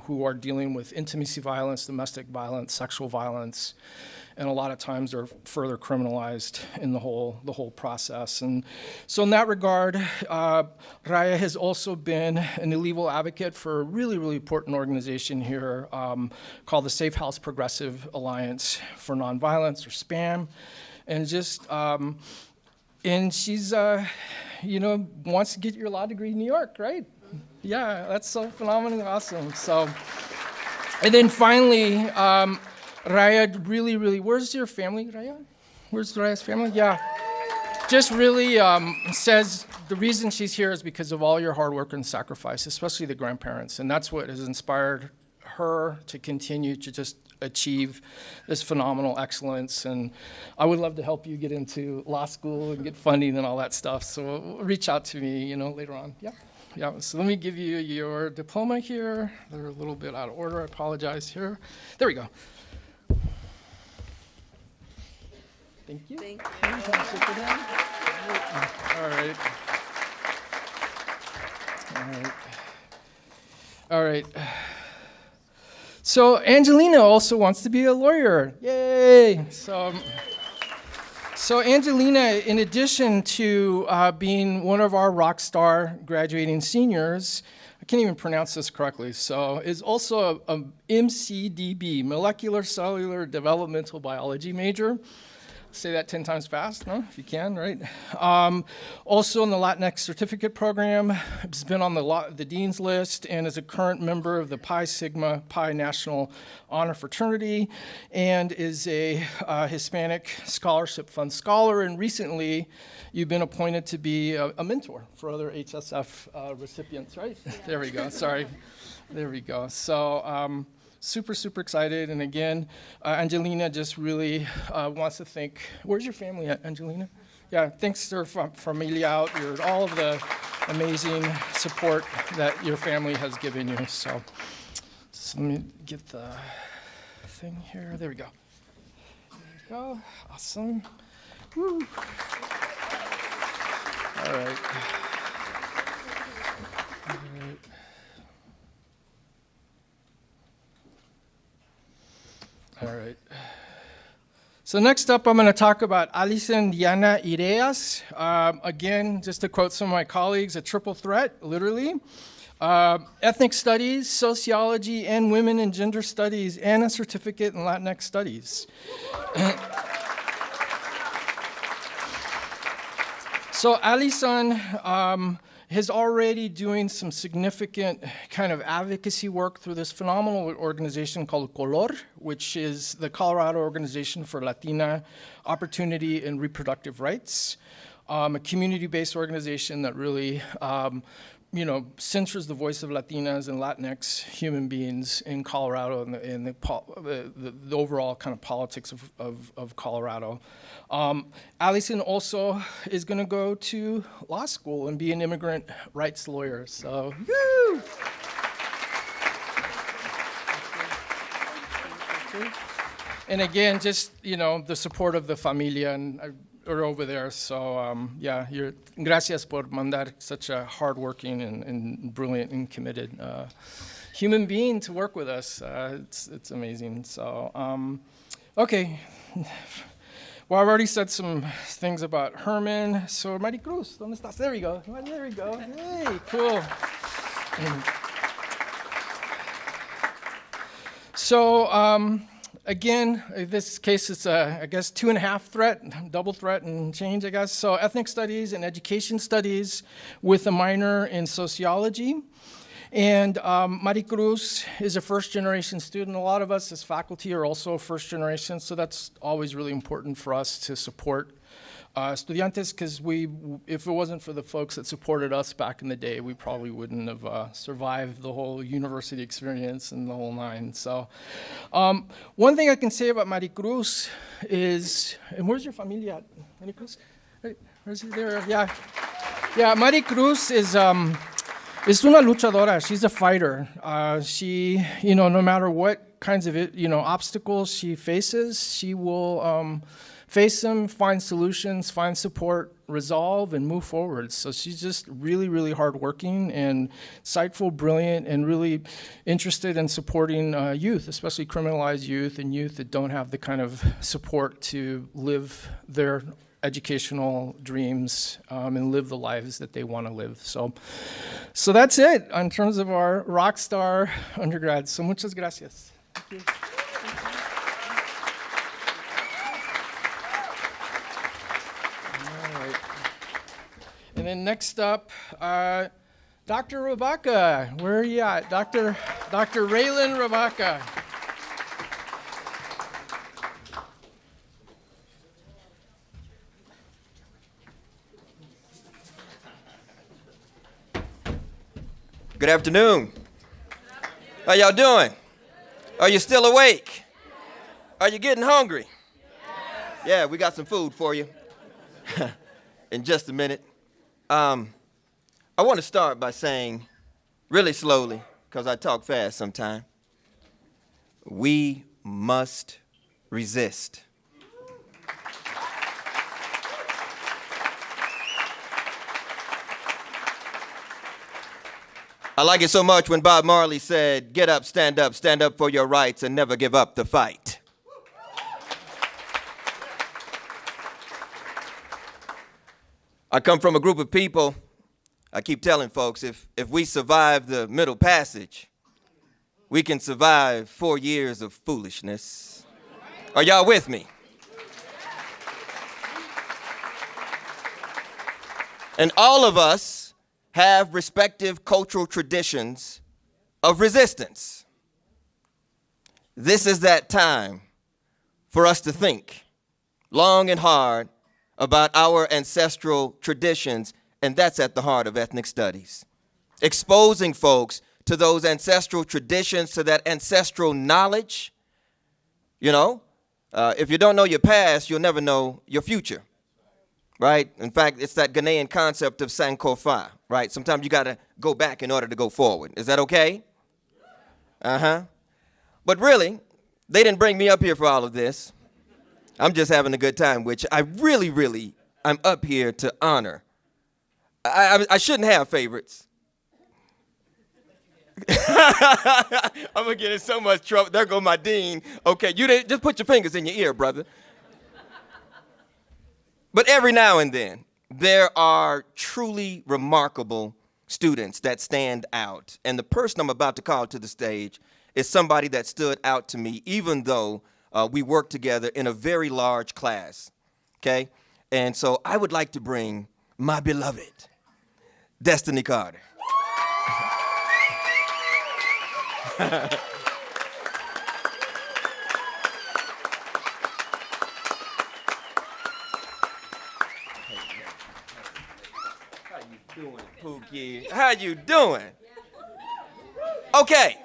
who are dealing with intimacy violence, domestic violence, sexual violence, and a lot of times they're further criminalized in the whole process. And so in that regard, Raya has also been an illegal advocate for a really, really important organization here called the Safe House Progressive Alliance for Nonviolence, or SPAM. And just, and she's, wants to get your law degree in New York, right? Yeah, that's so phenomenally awesome. So, and then finally, Raya really, where's your family, Raya? Where's Raya's family? Yeah. Just really says the reason she's here is because of all your hard work and sacrifice, especially the grandparents. And that's what has inspired her to continue to just achieve this phenomenal excellence. And I would love to help you get into law school and get funding and all that stuff. So reach out to me, later on. Yeah. Yeah, so let me give you your diploma here. They're a little bit out of order, I apologize here. There we go. Thank you. Thank you. All right. All right. So Angelina also wants to be a lawyer. Yay! So Angelina, in addition to being one of our rock star graduating seniors, I can't even pronounce this correctly, so is also a MCDB, Molecular Cellular Developmental Biology major. Say that 10 times fast, no? If you can, right? Also in the Latinx certificate program, has been on the dean's list and is a current member of the Pi Sigma Pi National Honor Fraternity, and is a Hispanic Scholarship Fund scholar. And recently, you've been appointed to be a mentor for other HSF recipients, right? There we go. Sorry. There we go. So. Super excited. And again, Angelina just really wants to thank, where's your family at, Angelina? Yeah, thanks to her familia out, all of the amazing support that your family has given you. So let me get the thing here. There we go. There we go. Awesome. Woo. All right. All right. So next up, I'm going to talk about Alison Diana Ireas. Again, just to quote some of my colleagues, a triple threat, literally. Ethnic studies, sociology, and women and gender studies, and a certificate in Latinx studies. So Alison is already doing some significant kind of advocacy work through this phenomenal organization called Color, which is the Colorado Organization for Latina Opportunity and Reproductive Rights, a community-based organization that really centers the voice of Latinas and Latinx human beings in Colorado and the overall kind of politics of Colorado. Alison also is going to go to law school and be an immigrant rights lawyer. So, woo! And again, just the support of the familia and are over there. So gracias por mandar such a hardworking and brilliant and committed human being to work with us. It's amazing. So, okay. Well, I've already said some things about Herman. So, Maricruz, ¿dónde estás? There we go. There we go. Hey, cool. So, again, in this case, it's, I guess, 2.5 threat, double threat and change, I guess. So, ethnic studies and education studies with a minor in sociology. And Maricruz is a first-generation student. A lot of us as faculty are also first generation, so that's always really important for us to support estudiantes, because if it wasn't for the folks that supported us back in the day, we probably wouldn't have survived the whole university experience and the whole nine. So one thing I can say about Maricruz is, and where's your familia at, Maricruz? Where's he there? Yeah, Maricruz is una luchadora. She's a fighter. She, no matter what kinds of, obstacles she faces, she will face them, find solutions, find support, resolve, and move forward. So she's just really, really hardworking and insightful, brilliant, and really interested in supporting youth, especially criminalized youth and youth that don't have the kind of support to live their educational dreams and live the lives that they want to live. So that's it in terms of our rock star undergrads. So muchas gracias. Thank you. All right. And then next up, Dr. Rebecca. Where are you at? Dr. Raylan Rebecca. Good afternoon. How y'all doing? Are you still awake? Are you getting hungry? Yeah, we got some food for you in just a minute. I want to start by saying, really slowly, because I talk fast sometimes, we must resist. I like it so much when Bob Marley said, get up, stand up for your rights, and never give up the fight. I come from a group of people, I keep telling folks, if we survive the Middle Passage, we can survive 4 years of foolishness. Are y'all with me? And all of us have respective cultural traditions of resistance. This is that time for us to think long and hard about our ancestral traditions, and that's at the heart of ethnic studies. Exposing folks to those ancestral traditions, to that ancestral knowledge. You know, if you don't know your past, you'll never know your future. Right? In fact, it's that Ghanaian concept of Sankofa, right? Sometimes you got to go back in order to go forward. Is that okay? Uh-huh. But really, they didn't bring me up here for all of this. I'm just having a good time, which I really, I'm up here to honor. I shouldn't have favorites. I'm going to get in so much trouble. There go my dean. Okay, you didn't, just put your fingers in your ear, brother. But every now and then, there are truly remarkable students that stand out. And the person I'm about to call to the stage is somebody that stood out to me, even though we worked together in a very large class, okay? And so I would like to bring my beloved, Destiny Carter. Pookie, how you doing? Okay,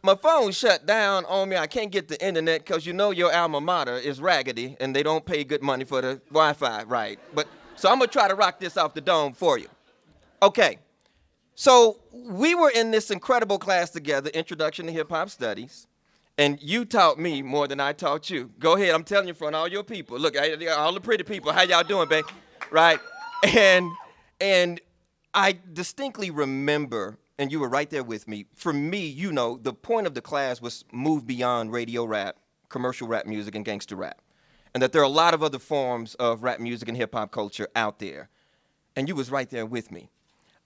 my phone shut down on me. I can't get the internet because you know your alma mater is raggedy and they don't pay good money for the Wi-Fi, right? But so I'm gonna try to rock this off the dome for you. Okay, so we were in this incredible class together, Introduction to Hip Hop Studies, and you taught me more than I taught you. Go ahead, I'm telling you in front of all your people. Look, all the pretty people, how y'all doing, babe? Right? And I distinctly remember, and you were right there with me, for me, you know, the point of the class was move beyond radio rap, commercial rap music, and gangster rap. And that there are a lot of other forms of rap music and hip hop culture out there. And you was right there with me.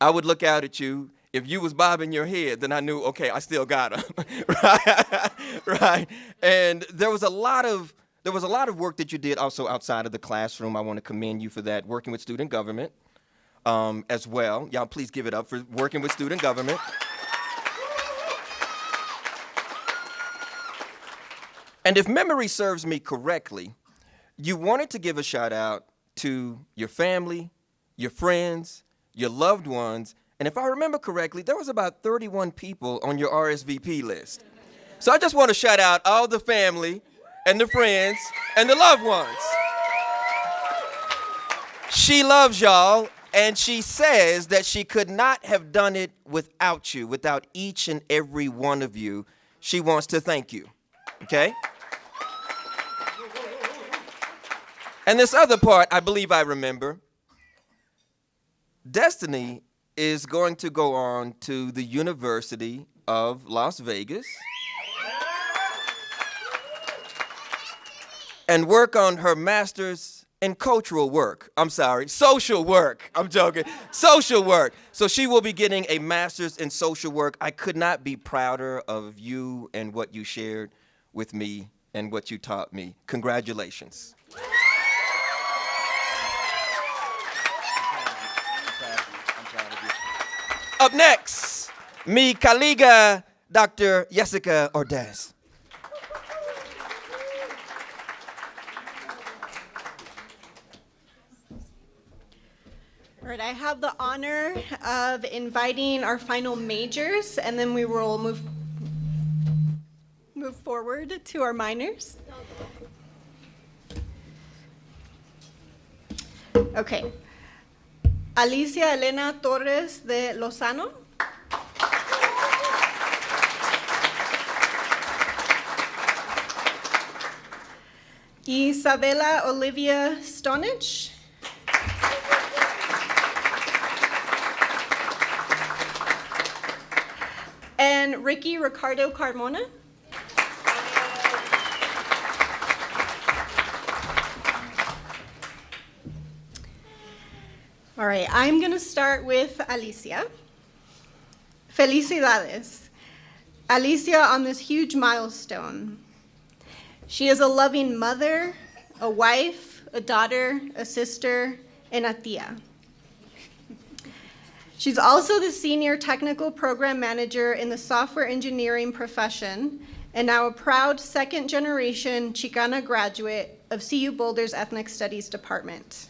I would look out at you. If you was bobbing your head, then I knew, okay, I still got him. Right? Right? And there was a lot of work that you did also outside of the classroom. I want to commend you for that, working with student government. As well. Y'all please give it up for working with student government. And if memory serves me correctly, you wanted to give a shout out to your family, your friends, your loved ones, and if I remember correctly, there was about 31 people on your RSVP list. So I just want to shout out all the family and the friends and the loved ones. She loves y'all. And she says that she could not have done it without you, without each and every one of you. She wants to thank you, okay? And this other part, I believe I remember. Destiny is going to go on to the University of Las Vegas and work on her master's in cultural work. I'm sorry, social work. I'm joking. Social work. So she will be getting a master's in social work. I could not be prouder of you and what you shared with me and what you taught me. Congratulations. Up next, mi colega, Dr. Jessica Ordaz. All right, I have the honor of inviting our final majors, and then we will move forward to our minors. Okay. Alicia Elena Torres de Lozano. Isabella Olivia Stonich. And Ricky Ricardo Carmona. All right, I'm going to start with Alicia. Felicidades. Alicia on this huge milestone. She is a loving mother, a wife, a daughter, a sister, and a tia. She's also the senior technical program manager in the software engineering profession and now a proud second-generation Chicana graduate of CU Boulder's Ethnic Studies Department.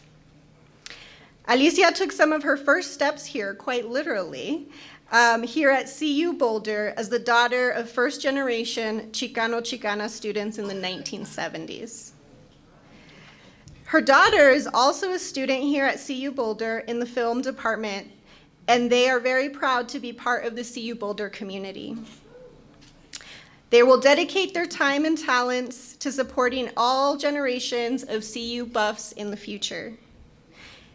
Alicia took some of her first steps here, quite literally, here at CU Boulder as the daughter of first-generation Chicano-Chicana students in the 1970s. Her daughter is also a student here at CU Boulder in the film department, and they are very proud to be part of the CU Boulder community. They will dedicate their time and talents to supporting all generations of CU buffs in the future.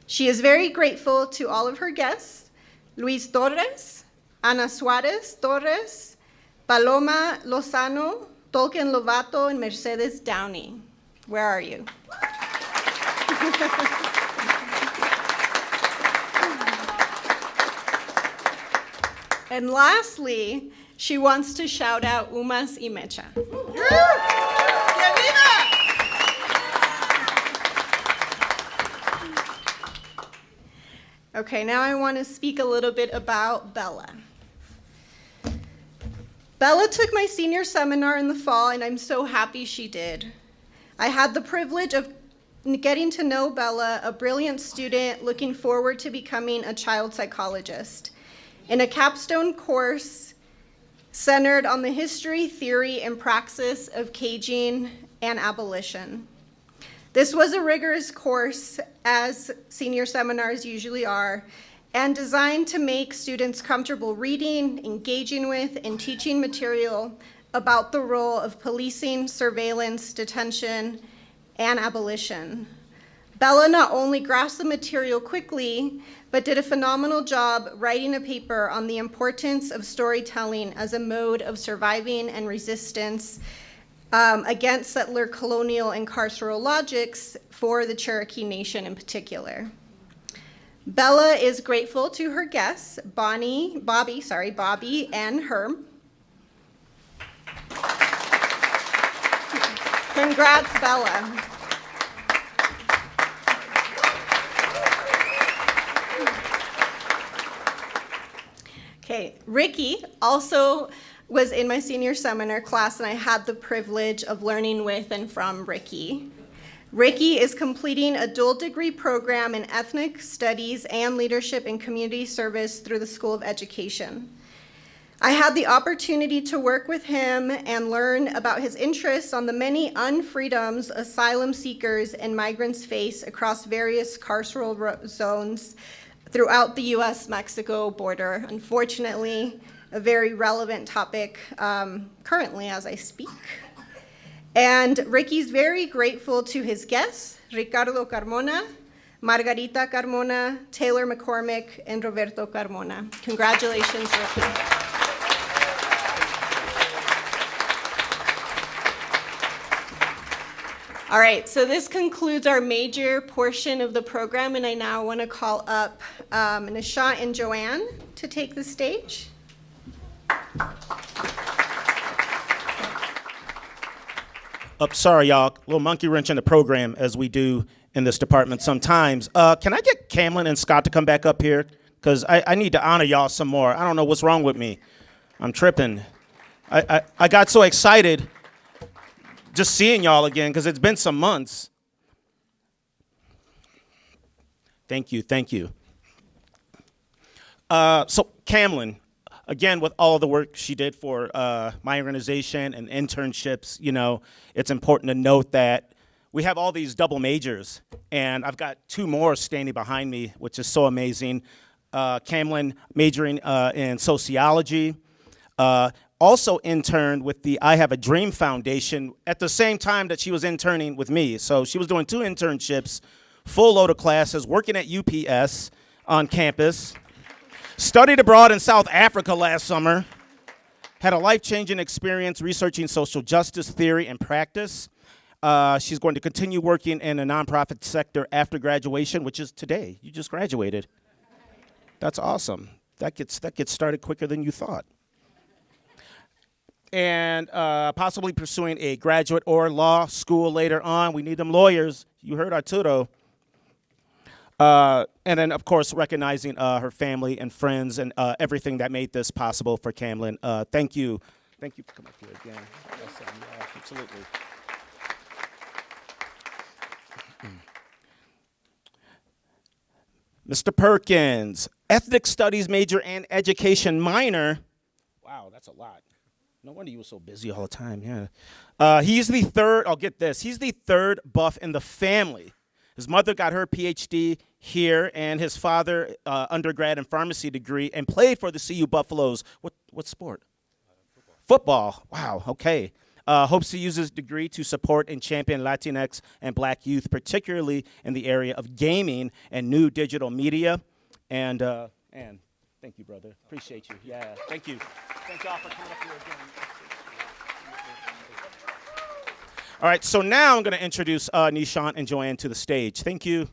She is very grateful to all of her guests, Luis Torres, Ana Suarez Torres, Paloma Lozano, Tolkien Lovato, and Mercedes Downey. Where are you? And lastly, she wants to shout out Umas y Mecha. Okay, now I want to speak a little bit about Bella. Bella took my senior seminar in the fall, and I'm so happy she did. I had the privilege of getting to know Bella, a brilliant student looking forward to becoming a child psychologist, in a capstone course centered on the history, theory, and praxis of caging and abolition. This was a rigorous course, as senior seminars usually are, and designed to make students comfortable reading, engaging with, and teaching material about the role of policing, surveillance, detention, and abolition. Bella not only grasped the material quickly, but did a phenomenal job writing a paper on the importance of storytelling as a mode of surviving and resistance against settler colonial and carceral logics for the Cherokee Nation in particular. Bella is grateful to her guests, Bobby, and Herm. Congrats, Bella. Okay, Ricky also was in my senior seminar class, and I had the privilege of learning with and from Ricky. Ricky is completing a dual degree program in ethnic studies and leadership and community service through the School of Education. I had the opportunity to work with him and learn about his interests on the many unfreedoms asylum seekers and migrants face across various carceral zones throughout the US-Mexico border. Unfortunately, a very relevant topic currently as I speak. And Ricky's very grateful to his guests, Ricardo Carmona, Margarita Carmona, Taylor McCormick, and Roberto Carmona. Congratulations, rookie. All right, so this concludes our major portion of the program, and I now want to call up Nisha and Joanne to take the stage. Sorry, y'all. Little monkey wrench in the program, as we do in this department sometimes. Can I get Camlin and Scott to come back up here? Because I need to honor y'all some more. I don't know what's wrong with me. I'm tripping. I got so excited just seeing y'all again, because it's been some months. Thank you, thank you. So Camlin, again, with all of the work she did for my organization and internships, you know, it's important to note that we have all these double majors, and I've got 2 more standing behind me, which is so amazing. Camlin majoring in sociology, also interned with the I Have a Dream Foundation at the same time that she was interning with me. So she was doing 2 internships, full load of classes, working at UPS on campus, studied abroad in South Africa last summer, had a life-changing experience researching social justice theory and practice. She's going to continue working in the nonprofit sector after graduation, which is today. You just graduated. That's awesome. That gets started quicker than you thought. And possibly pursuing a graduate or law school later on. We need them lawyers. You heard Arturo. And then, of course, recognizing her family and friends and everything that made this possible for Camlin. Thank you. Thank you for coming up here again. Awesome. Yeah, absolutely. Mr. Perkins, ethnic studies major and education minor. Wow, that's a lot. No wonder you were so busy all the time, yeah. He's the third, I'll get this, he's the 3rd buff in the family. His mother got her PhD here, and his father, undergrad and pharmacy degree, and played for the CU Buffaloes. What sport? Football. Wow, okay. Hopes to use his degree to support and champion Latinx and Black youth, particularly in the area of gaming and new digital media. And thank you, brother. Appreciate you. Yeah, thank you. Thank y'all for coming up here again. All right, so now I'm going to introduce Nishant and Joanne to the stage. Thank you.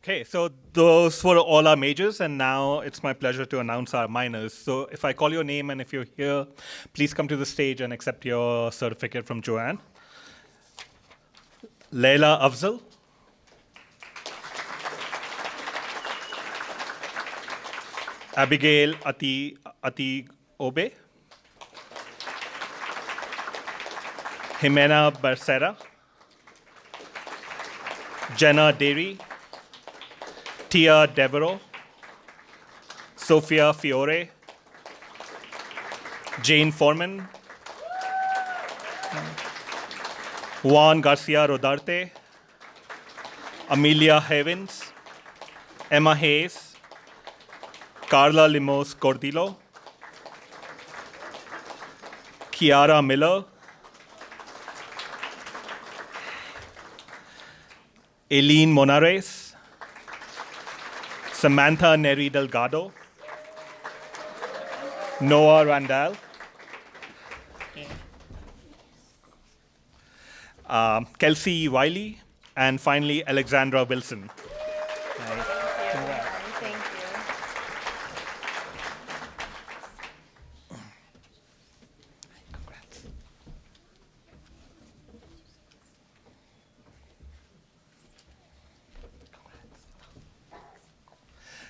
Okay, so those were all our majors, and now it's my pleasure to announce our minors. So if I call your name and if you're here, please come to the stage and accept your certificate from Joanne. Leila Afzal. Abigail Ati Obe. Jimena Barcera. Jenna Derry. Tia Devereaux. Sophia Fiore. Jane Foreman. Juan Garcia Rodarte. Amelia Havens. Emma Hayes. Carla Limos Cordillo. Kiara Miller. Aileen Monares. Samantha Neri Delgado. Noah Randall. Kelsey Wiley. And finally, Alexandra Wilson.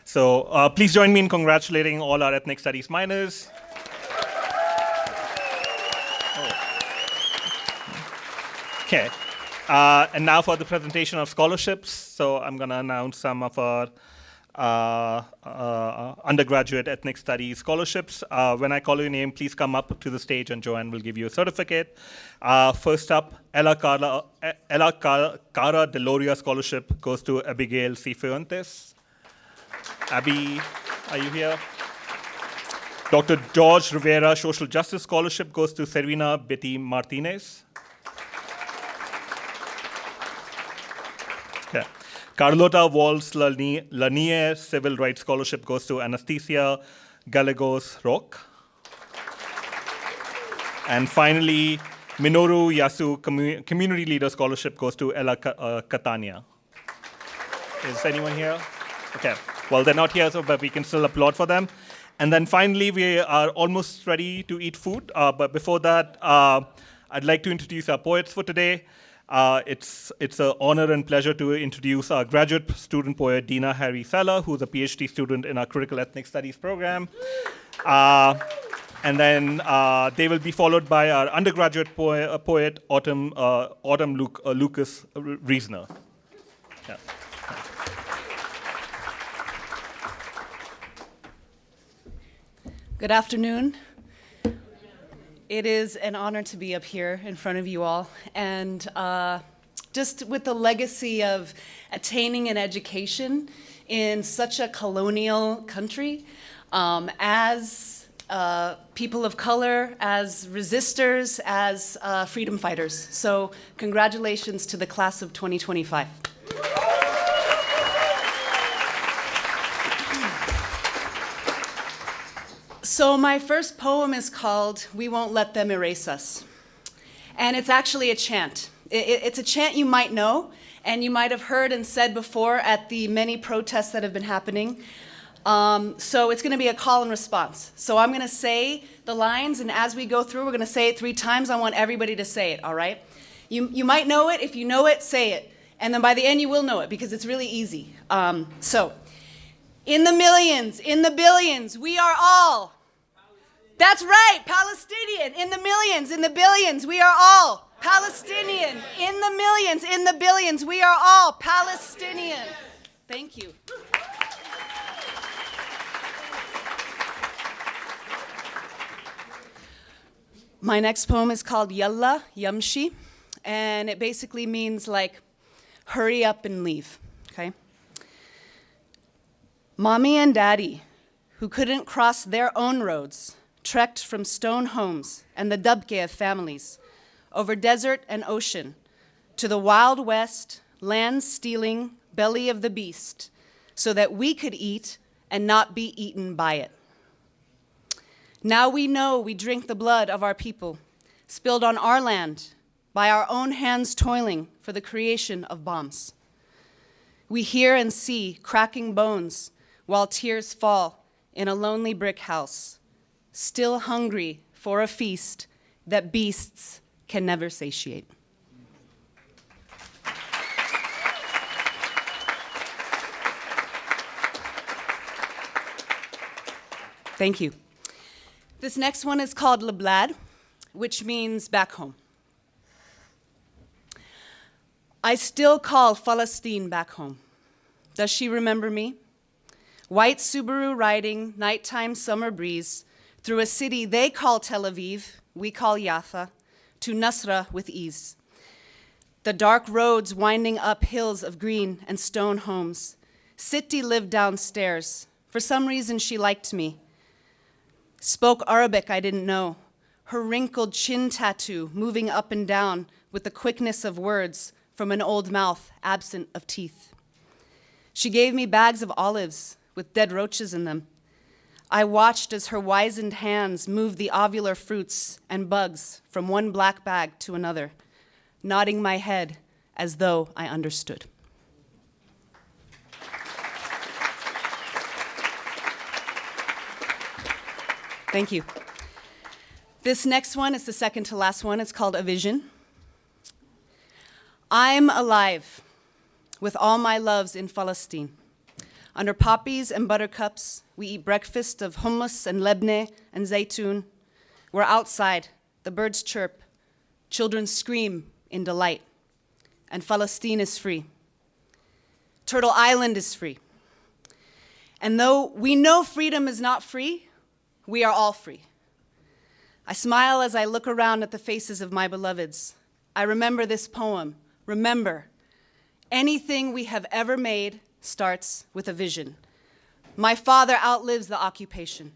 So please join me in congratulating all our ethnic studies minors. Okay, and now for the presentation of scholarships. So I'm going to announce some of our undergraduate ethnic studies scholarships. When I call your name, please come up to the stage and Joanne will give you a certificate. First up, Ella Cara Deloria Scholarship goes to Abigail Cifuentes. Abby, are you here? Dr. George Rivera Social Justice Scholarship goes to Serena Betty Martinez. Okay. Carlota Walls Lanier Civil Rights Scholarship goes to Anastasia Gallegos Roque. And finally, Minoru Yasu Community Leader Scholarship goes to Ella Catania. Is anyone here? Okay. Well, they're not here, but we can still applaud for them. And then finally, we are almost ready to eat food. But before that, I'd like to introduce our poets for today. It's an honor and pleasure to introduce our graduate student poet, Dina Harry Feller, who's a PhD student in our Critical Ethnic Studies program. And then they will be followed by our undergraduate poet Autumn Lucas Reasoner. Yeah. Good afternoon. It is an honor to be up here in front of you all, and just with the legacy of attaining an education in such a colonial country, as people of color, as resistors, as freedom fighters. So congratulations to the class of 2025. So my first poem is called We Won't Let Them Erase Us. And it's actually a chant. It's a chant you might know, and you might have heard and said before at the many protests that have been happening. So it's going to be a call and response. So I'm going to say the lines, and as we go through, we're going to say it 3 times. I want everybody to say it, all right? You might know it. If you know it, say it. And then by the end, you will know it, because it's really easy. So, in the millions, in the billions, we are all. That's right, Palestinian. In the millions, in the billions, we are all Palestinian. In the millions, in the billions, we are all Palestinian. Thank you. My next poem is called Yalla Yamshi, and it basically means like, hurry up and leave, okay? Mommy and Daddy, who couldn't cross their own roads, trekked from stone homes and the Dubke of families, over desert and ocean, to the Wild West, land-stealing belly of the beast, so that we could eat and not be eaten by it. Now we know we drink the blood of our people, spilled on our land, by our own hands toiling for the creation of bombs. We hear and see cracking bones while tears fall in a lonely brick house, still hungry for a feast that beasts can never satiate. Thank you. This next one is called Le Blad, which means back home. I still call Palestine back home. Does she remember me? White Subaru riding, nighttime summer breeze, through a city they call Tel Aviv, we call Yafa, to Nusra with ease. The dark roads winding up hills of green and stone homes. Siti lived downstairs. For some reason, she liked me. Spoke Arabic I didn't know. Her wrinkled chin tattoo moving up and down with the quickness of words from an old mouth absent of teeth. She gave me bags of olives with dead roaches in them. I watched as her wizened hands moved the ovular fruits and bugs from one black bag to another, nodding my head as though I understood. Thank you. This next one is the second to last one. It's called A Vision. I'm alive with all my loves in Palestine. Under poppies and buttercups, we eat breakfast of hummus and lebne and zaytun. We're outside, the birds chirp, children scream in delight, and Palestine is free. Turtle Island is free. And though we know freedom is not free, we are all free. I smile as I look around at the faces of my beloveds. I remember this poem. Remember, anything we have ever made starts with a vision. My father outlives the occupation.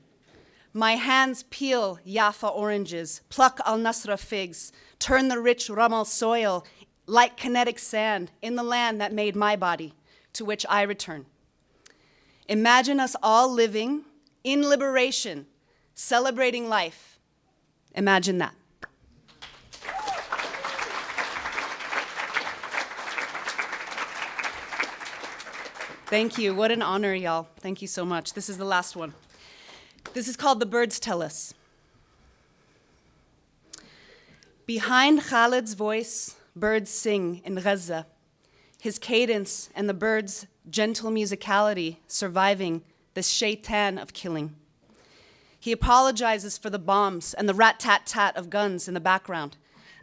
My hands peel Jaffa oranges, pluck al-Nasra figs, turn the rich Ramal soil like kinetic sand in the land that made my body, to which I return. Imagine us all living in liberation, celebrating life. Imagine that. Thank you. What an honor, y'all. Thank you so much. This is the last one. This is called The Birds Tell Us. Behind Khalid's voice, birds sing in Gaza, his cadence and the birds' gentle musicality surviving this shaitan of killing. He apologizes for the bombs and the rat-tat-tat of guns in the background,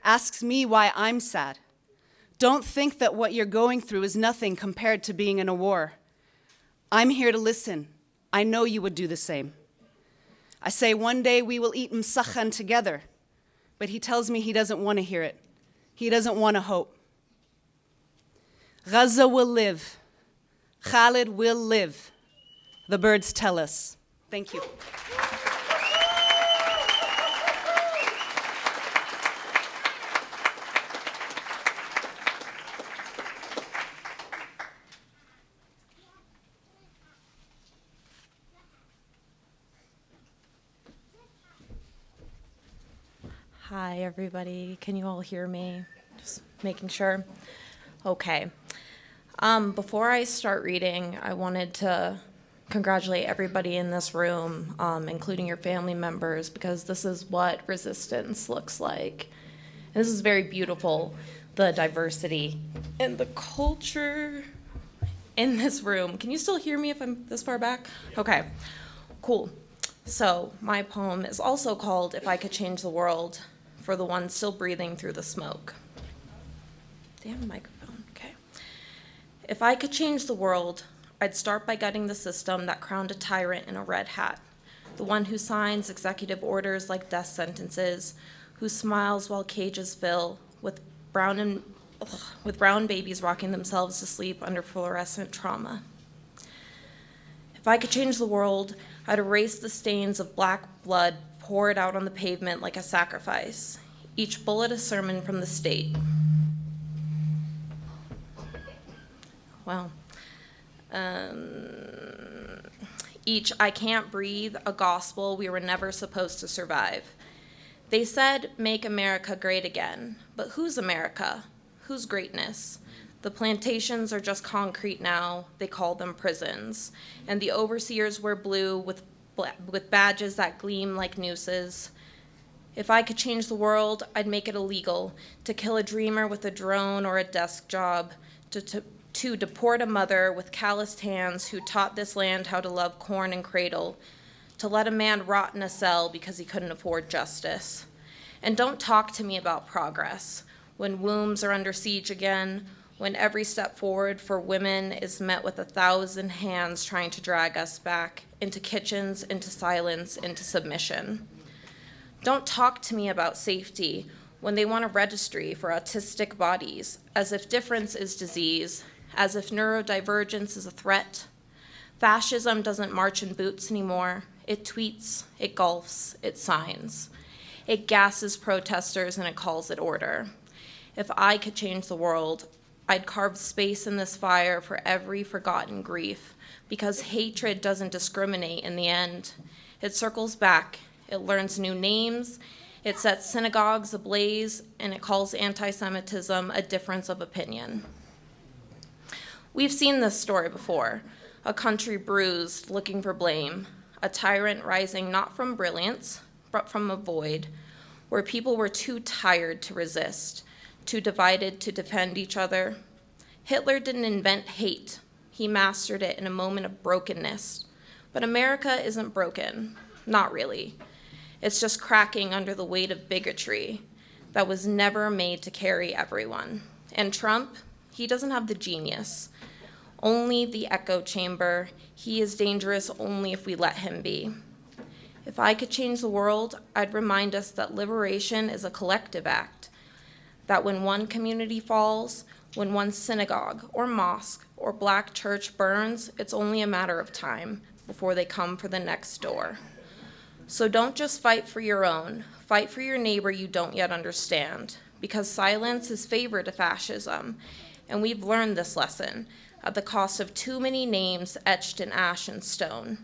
asks me why I'm sad. Don't think that what you're going through is nothing compared to being in a war. I'm here to listen. I know you would do the same. I say one day we will eat msakhan together, but he tells me he doesn't want to hear it. He doesn't want to hope. Gaza will live. Khalid will live. The birds tell us. Thank you. Hi, everybody. Can you all hear me? Just making sure. Okay. Before I start reading, I wanted to congratulate everybody in this room, including your family members, because this is what resistance looks like. And this is very beautiful, the diversity and the culture in this room. Can you still hear me if I'm this far back? Okay, cool. So my poem is also called If I Could Change the World, for the one still breathing through the smoke. Damn microphone, okay. If I could change the world, I'd start by gutting the system that crowned a tyrant in a red hat, the one who signs executive orders like death sentences, who smiles while cages fill with brown babies rocking themselves to sleep under fluorescent trauma. If I could change the world, I'd erase the stains of black blood poured out on the pavement like a sacrifice, each bullet a sermon from the state. Wow. Each I can't breathe, a gospel we were never supposed to survive. They said, make America great again. But whose America? Whose greatness? The plantations are just concrete now. They call them prisons. And the overseers wear blue with badges that gleam like nooses. If I could change the world, I'd make it illegal to kill a dreamer with a drone or a desk job, to deport a mother with calloused hands who taught this land how to love corn and cradle, to let a man rot in a cell because he couldn't afford justice. And don't talk to me about progress when wombs are under siege again, when every step forward for women is met with 1,000 hands trying to drag us back into kitchens, into silence, into submission. Don't talk to me about safety when they want a registry for autistic bodies, as if difference is disease, as if neurodivergence is a threat. Fascism doesn't march in boots anymore. It tweets, it golfs, it signs. It gasses protesters and it calls it order. If I could change the world, I'd carve space in this fire for every forgotten grief, because hatred doesn't discriminate in the end. It circles back, it learns new names, it sets synagogues ablaze, and it calls anti-Semitism a difference of opinion. We've seen this story before, a country bruised, looking for blame, a tyrant rising not from brilliance, but from a void, where people were too tired to resist, too divided to defend each other. Hitler didn't invent hate. He mastered it in a moment of brokenness. But America isn't broken, not really. It's just cracking under the weight of bigotry that was never made to carry everyone. And Trump, he doesn't have the genius, only the echo chamber. He is dangerous only if we let him be. If I could change the world, I'd remind us that liberation is a collective act, that when one community falls, when one synagogue or mosque or black church burns, it's only a matter of time before they come for the next door. So don't just fight for your own, fight for your neighbor you don't yet understand, because silence is favor to fascism, and we've learned this lesson at the cost of too many names etched in ash and stone.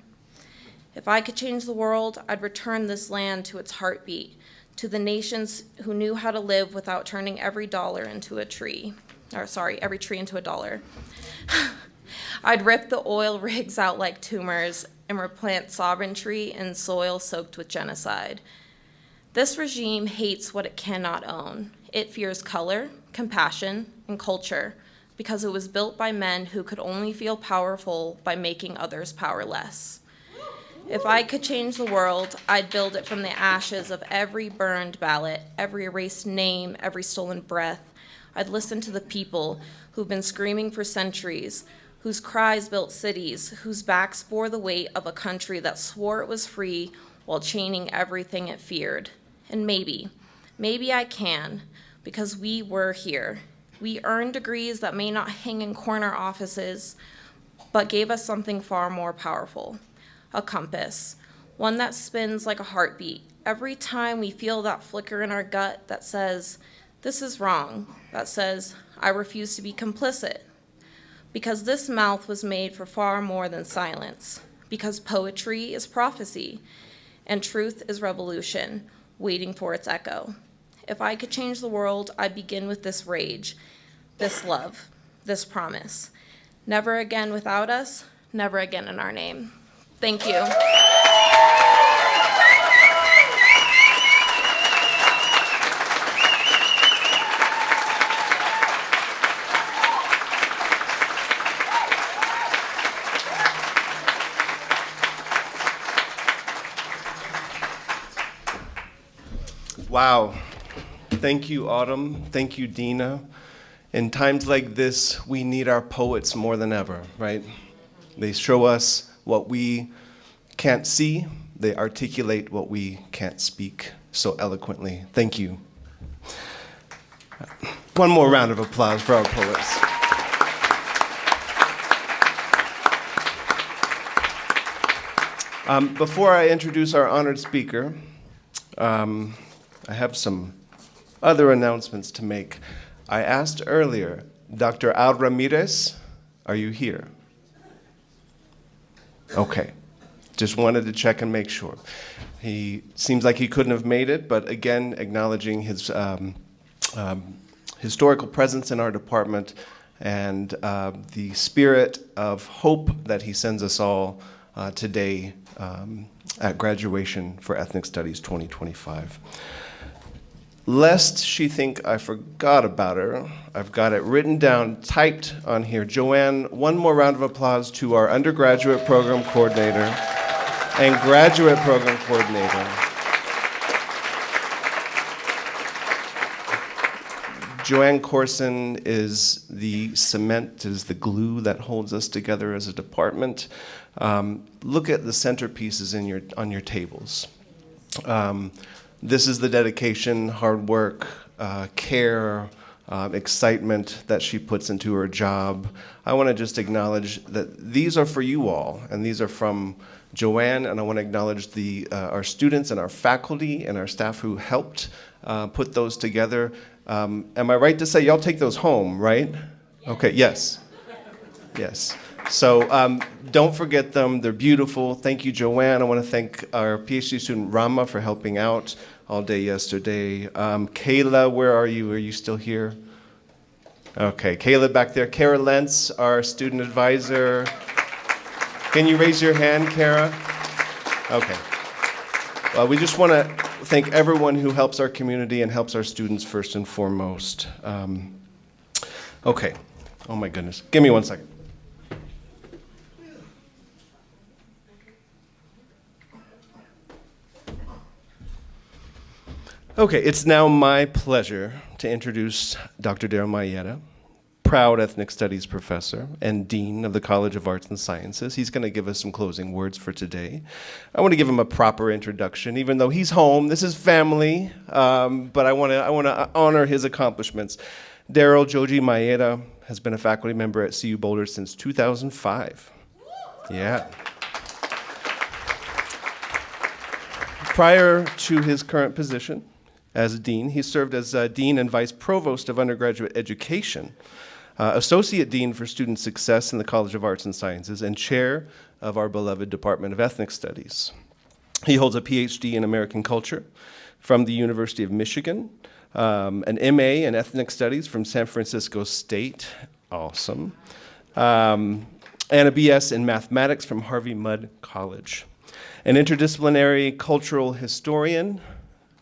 If I could change the world, I'd return this land to its heartbeat, to the nations who knew how to live without turning every dollar into a tree. Every tree into a dollar. I'd rip the oil rigs out like tumors and replant sovereignty in soil soaked with genocide. This regime hates what it cannot own. It fears color, compassion, and culture because it was built by men who could only feel powerful by making others powerless. If I could change the world, I'd build it from the ashes of every burned ballot, every erased name, every stolen breath. I'd listen to the people who've been screaming for centuries, whose cries built cities, whose backs bore the weight of a country that swore it was free while chaining everything it feared. And maybe I can, because we were here. We earned degrees that may not hang in corner offices, but gave us something far more powerful, a compass, one that spins like a heartbeat. Every time we feel that flicker in our gut that says, this is wrong, that says, I refuse to be complicit. Because this mouth was made for far more than silence, because poetry is prophecy, and truth is revolution, waiting for its echo. If I could change the world, I'd begin with this rage, this love, this promise. Never again without us, never again in our name. Thank you. Wow. Thank you, Autumn. Thank you, Dina. In times like this, we need our poets more than ever, right? They show us what we can't see. They articulate what we can't speak so eloquently. Thank you. One more round of applause for our poets. Before I introduce our honored speaker, I have some other announcements to make. I asked earlier, Dr. Al Ramirez, are you here? Okay, just wanted to check and make sure. He seems like he couldn't have made it, but again, acknowledging his historical presence in our department and the spirit of hope that he sends us all today at graduation for Ethnic Studies 2025. Lest she think I forgot about her, I've got it written down, typed on here. Joanne, one more round of applause to our undergraduate program coordinator and graduate program coordinator. Joanne Corson is the cement, is the glue that holds us together as a department. Look at the centerpieces on your tables. This is the dedication, hard work, care, excitement that she puts into her job. I want to just acknowledge that these are for you all, and these are from Joanne, and I want to acknowledge our students and our faculty and our staff who helped put those together. Am I right to say y'all take those home, right? Okay, yes. Yes. So don't forget them. They're beautiful. Thank you, Joanne. I want to thank our PhD student, Rama, for helping out all day yesterday. Kayla, where are you? Are you still here? Okay, Kayla back there. Kara Lentz, our student advisor. Can you raise your hand, Kara? Okay. Well, we just want to thank everyone who helps our community and helps our students first and foremost. Okay. Oh, my goodness. Give me 1 second. Okay, it's now my pleasure to introduce Dr. Daryl Mayetta, proud ethnic studies professor and dean of the College of Arts and Sciences. He's going to give us some closing words for today. I want to give him a proper introduction, even though he's home. This is family, but I want to honor his accomplishments. Daryl Joji Mayetta has been a faculty member at CU Boulder since 2005. Yeah. Prior to his current position as dean, he served as dean and vice provost of undergraduate education, associate dean for student success in the College of Arts and Sciences, and chair of our beloved Department of Ethnic Studies. He holds a PhD in American culture from the University of Michigan, an MA in ethnic studies from San Francisco State, awesome, and a BS in mathematics from Harvey Mudd College. An interdisciplinary cultural historian,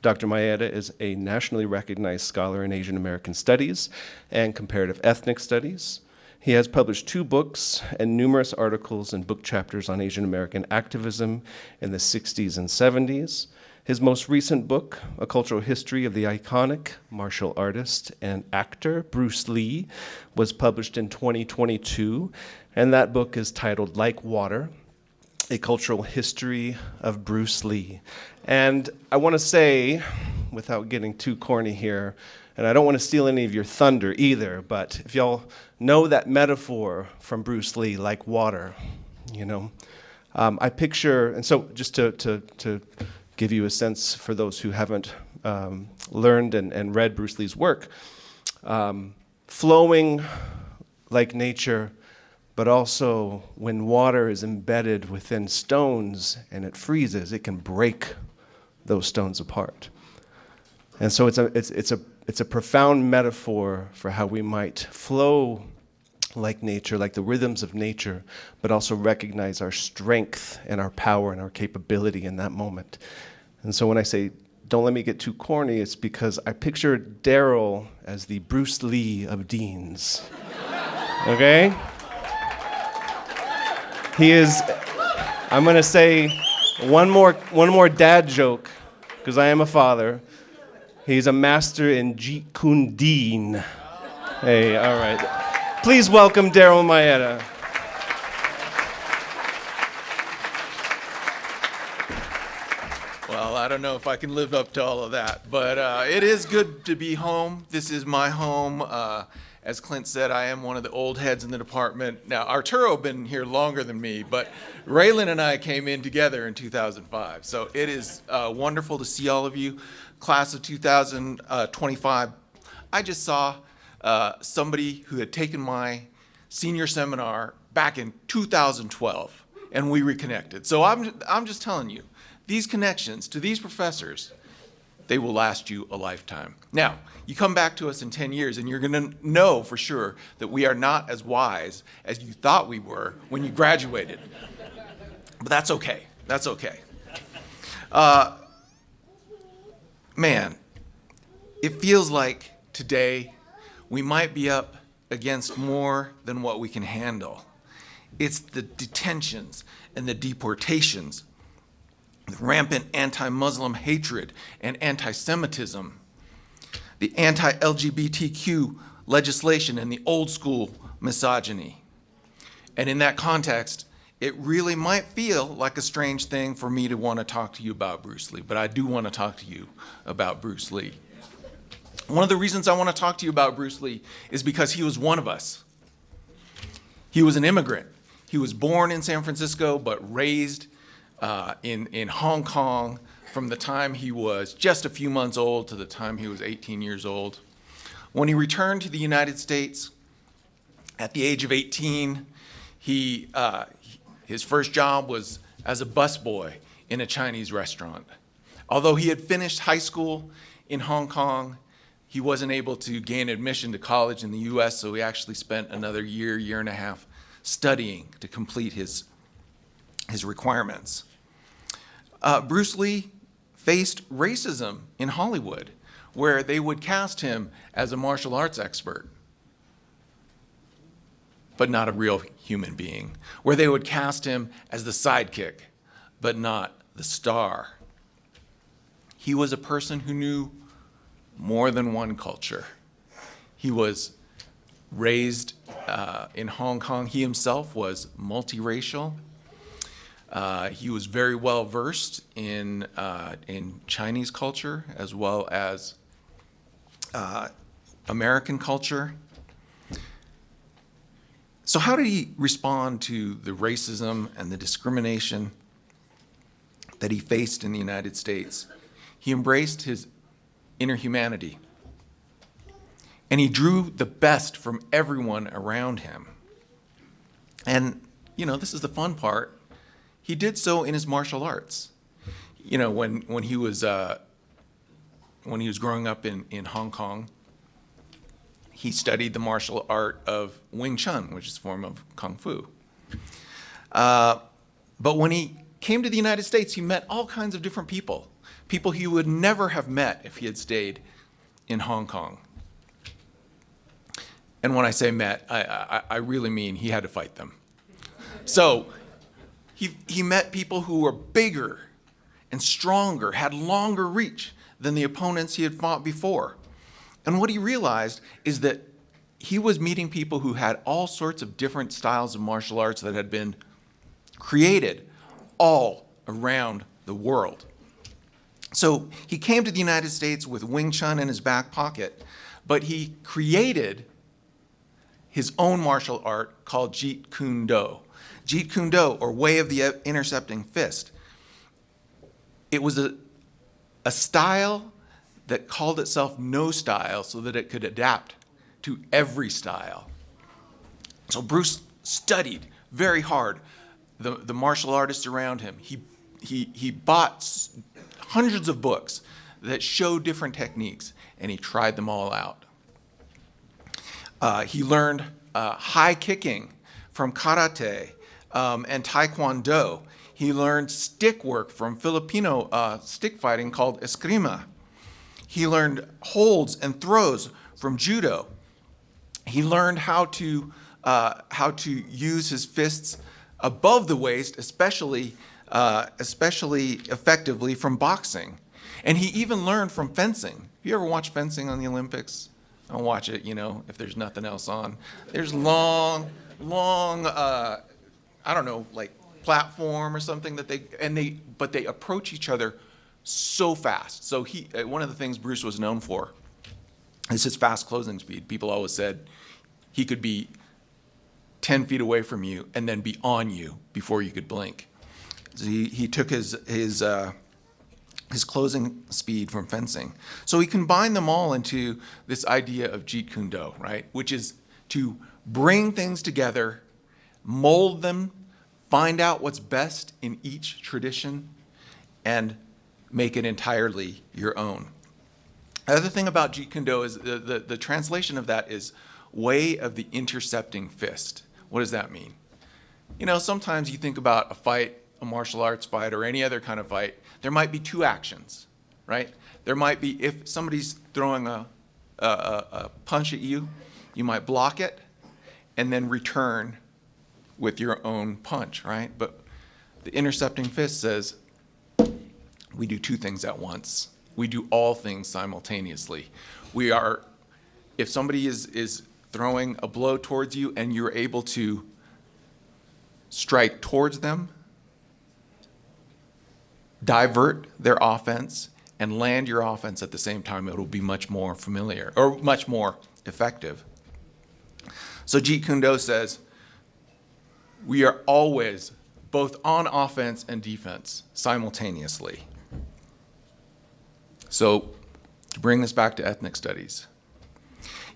Dr. Maeda is a nationally recognized scholar in Asian American studies and comparative ethnic studies. He has published 2 books and numerous articles and book chapters on Asian American activism in the 60s and 70s. His most recent book, A Cultural History of the Iconic Martial Artist and Actor Bruce Lee, was published in 2022, and that book is titled Like Water, A Cultural History of Bruce Lee. And I want to say, without getting too corny here, and I don't want to steal any of your thunder either, but if y'all know that metaphor from Bruce Lee, like water, you know, I picture, and so just to give you a sense for those who haven't learned and read Bruce Lee's work, flowing like nature, but also when water is embedded within stones and it freezes, it can break those stones apart. And so it's a profound metaphor for how we might flow like nature, like the rhythms of nature, but also recognize our strength and our power and our capability in that moment. And so when I say, don't let me get too corny, it's because I picture Daryl as the Bruce Lee of deans. Okay? He is, I'm gonna say one more dad joke, because I am a father. He's a master in Jeet Kune Do. Hey, all right. Please welcome Daryl Maeda. Well, I don't know if I can live up to all of that, but it is good to be home. This is my home. As Clint said, I am one of the old heads in the department. Now, Arturo been here longer than me, but Raylan and I came in together in 2005. So it is wonderful to see all of you. Class of 2025, I just saw somebody who had taken my senior seminar back in 2012, and we reconnected. So I'm just telling you, these connections to these professors, they will last you a lifetime. Now, you come back to us in 10 years and you're gonna know for sure that we are not as wise as you thought we were when you graduated. But that's okay, that's okay. Man, it feels like today we might be up against more than what we can handle. It's the detentions and the deportations, the rampant anti-Muslim hatred and anti-Semitism, the anti-LGBTQ legislation and the old school misogyny. And in that context, it really might feel like a strange thing for me to want to talk to you about Bruce Lee, but I do want to talk to you about Bruce Lee. One of the reasons I want to talk to you about Bruce Lee is because he was one of us. He was an immigrant. He was born in San Francisco, but raised in Hong Kong from the time he was just a few months old to the time he was 18 years old. When he returned to the United States at the age of 18, his first job was as a busboy in a Chinese restaurant. Although he had finished high school in Hong Kong, he wasn't able to gain admission to college in the US, so he actually spent another year and a half studying to complete his requirements. Bruce Lee faced racism in Hollywood, where they would cast him as a martial arts expert, but not a real human being, where they would cast him as the sidekick, but not the star. He was a person who knew more than one culture. He was raised in Hong Kong. He himself was multiracial. He was very well versed in Chinese culture as well as American culture. So how did he respond to the racism and the discrimination that he faced in the United States. He embraced his inner humanity, and he drew the best from everyone around him. And, this is the fun part. He did so in his martial arts. When he was growing up in Hong Kong, he studied the martial art of Wing Chun, which is a form of Kung Fu. But when he came to the United States, he met all kinds of different people he would never have met if he had stayed in Hong Kong. And when I say met, I really mean he had to fight them. So he met people who were bigger and stronger, had longer reach than the opponents he had fought before. And what he realized is that he was meeting people who had all sorts of different styles of martial arts that had been created all around the world. So he came to the United States with Wing Chun in his back pocket, but he created his own martial art called Jeet Kune Do. Jeet Kune Do, or Way of the Intercepting Fist. It was a style that called itself no style so that it could adapt to every style. So Bruce studied very hard the martial artists around him. He bought hundreds of books that showed different techniques, and he tried them all out. He learned high kicking from karate and taekwondo. He learned stick work from Filipino stick fighting called eskrima. He learned holds and throws from judo. He learned how to use his fists above the waist, especially effectively from boxing. And he even learned from fencing. Have you ever watched fencing on the Olympics? I'll watch it, if there's nothing else on. There's long, I don't know, like platform or something but they approach each other so fast. So one of the things Bruce was known for is his fast closing speed. People always said he could be 10 feet away from you and then be on you before you could blink. So he took his closing speed from fencing. So he combined them all into this idea of Jeet Kune Do, right? Which is to bring things together, mold them, find out what's best in each tradition, and make it entirely your own. The other thing about Jeet Kune Do is the translation of that is way of the intercepting fist. What does that mean? Sometimes you think about a fight, a martial arts fight, or any other kind of fight, there might be two actions, right? There might be, if somebody's throwing a punch at you, you might block it and then return with your own punch, right? But the intercepting fist says, we do two things at once. We do all things simultaneously. If somebody is throwing a blow towards you and you're able to strike towards them, divert their offense, and land your offense at the same time, it will be much more familiar or much more effective. So Jeet Kune Do says, we are always both on offense and defense simultaneously. So to bring this back to ethnic studies,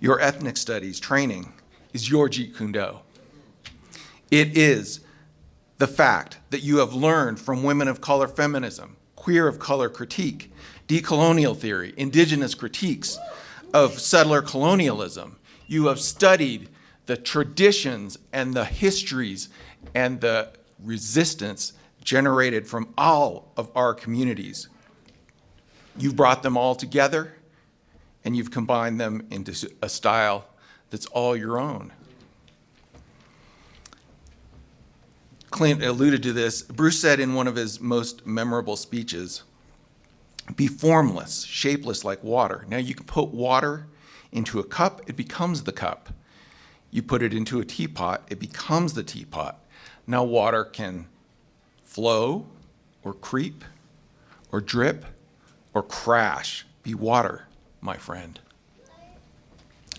your ethnic studies training is your Jeet Kune Do. It is the fact that you have learned from women of color feminism, queer of color critique, decolonial theory, indigenous critiques of settler colonialism. You have studied the traditions and the histories and the resistance generated from all of our communities. You've brought them all together and you've combined them into a style that's all your own. Clint alluded to this. Bruce said in one of his most memorable speeches, be formless, shapeless like water. Now you can put water into a cup, it becomes the cup. You put it into a teapot, it becomes the teapot. Now water can flow or creep or drip or crash. Be water, my friend.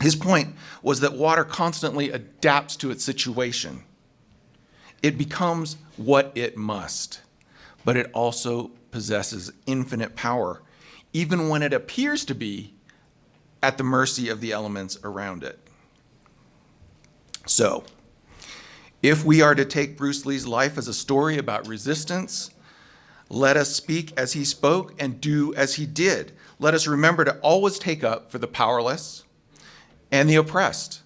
His point was that water constantly adapts to its situation. It becomes what it must. but it also possesses infinite power, even when it appears to be at the mercy of the elements around it. So, if we are to take Bruce Lee's life as a story about resistance, let us speak as he spoke and do as he did. Let us remember to always take up for the powerless and the oppressed.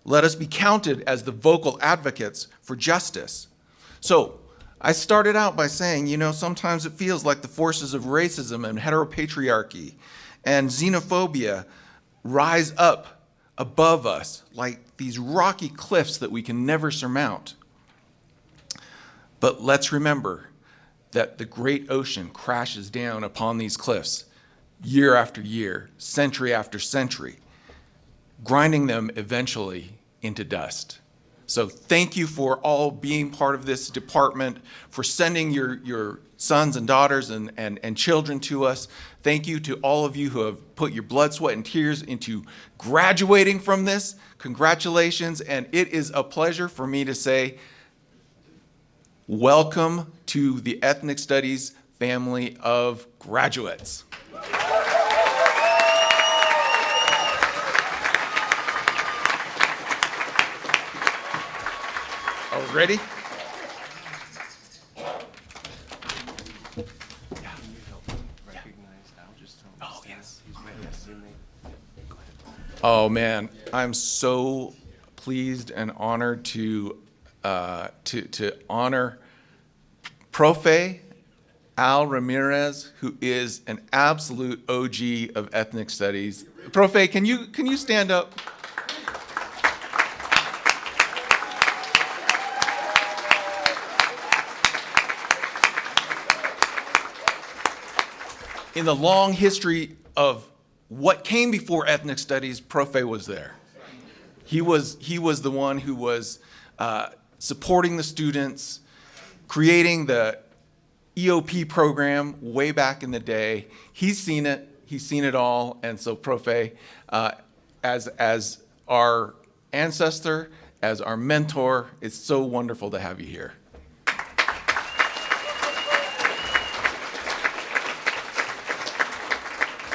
Let us be counted as the vocal advocates for justice. So, I started out by saying, sometimes it feels like the forces of racism and heteropatriarchy and xenophobia rise up above us like these rocky cliffs that we can never surmount. But let's remember that the great ocean crashes down upon these cliffs year after year, century after century, grinding them eventually into dust. So thank you for all being part of this department, for sending your sons and daughters and children to us. Thank you to all of you who have put your blood, sweat, and tears into graduating from this. Congratulations, and it is a pleasure for me to say, welcome to the Ethnic Studies family of graduates. Are we ready? Oh man, I'm so pleased and honored to honor Profe Al Ramirez, who is an absolute OG of ethnic studies. Profe, can you stand up? In the long history of what came before ethnic studies, Profe was there. He was the one who was supporting the students, creating the EOP program way back in the day. He's seen it all, and so Profe, as our ancestor, as our mentor, it's so wonderful to have you here.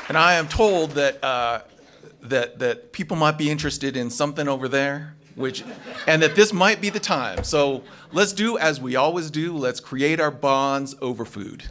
And I am told that that people might be interested in something over there, and that this might be the time. So let's do as we always do. Let's create our bonds over food.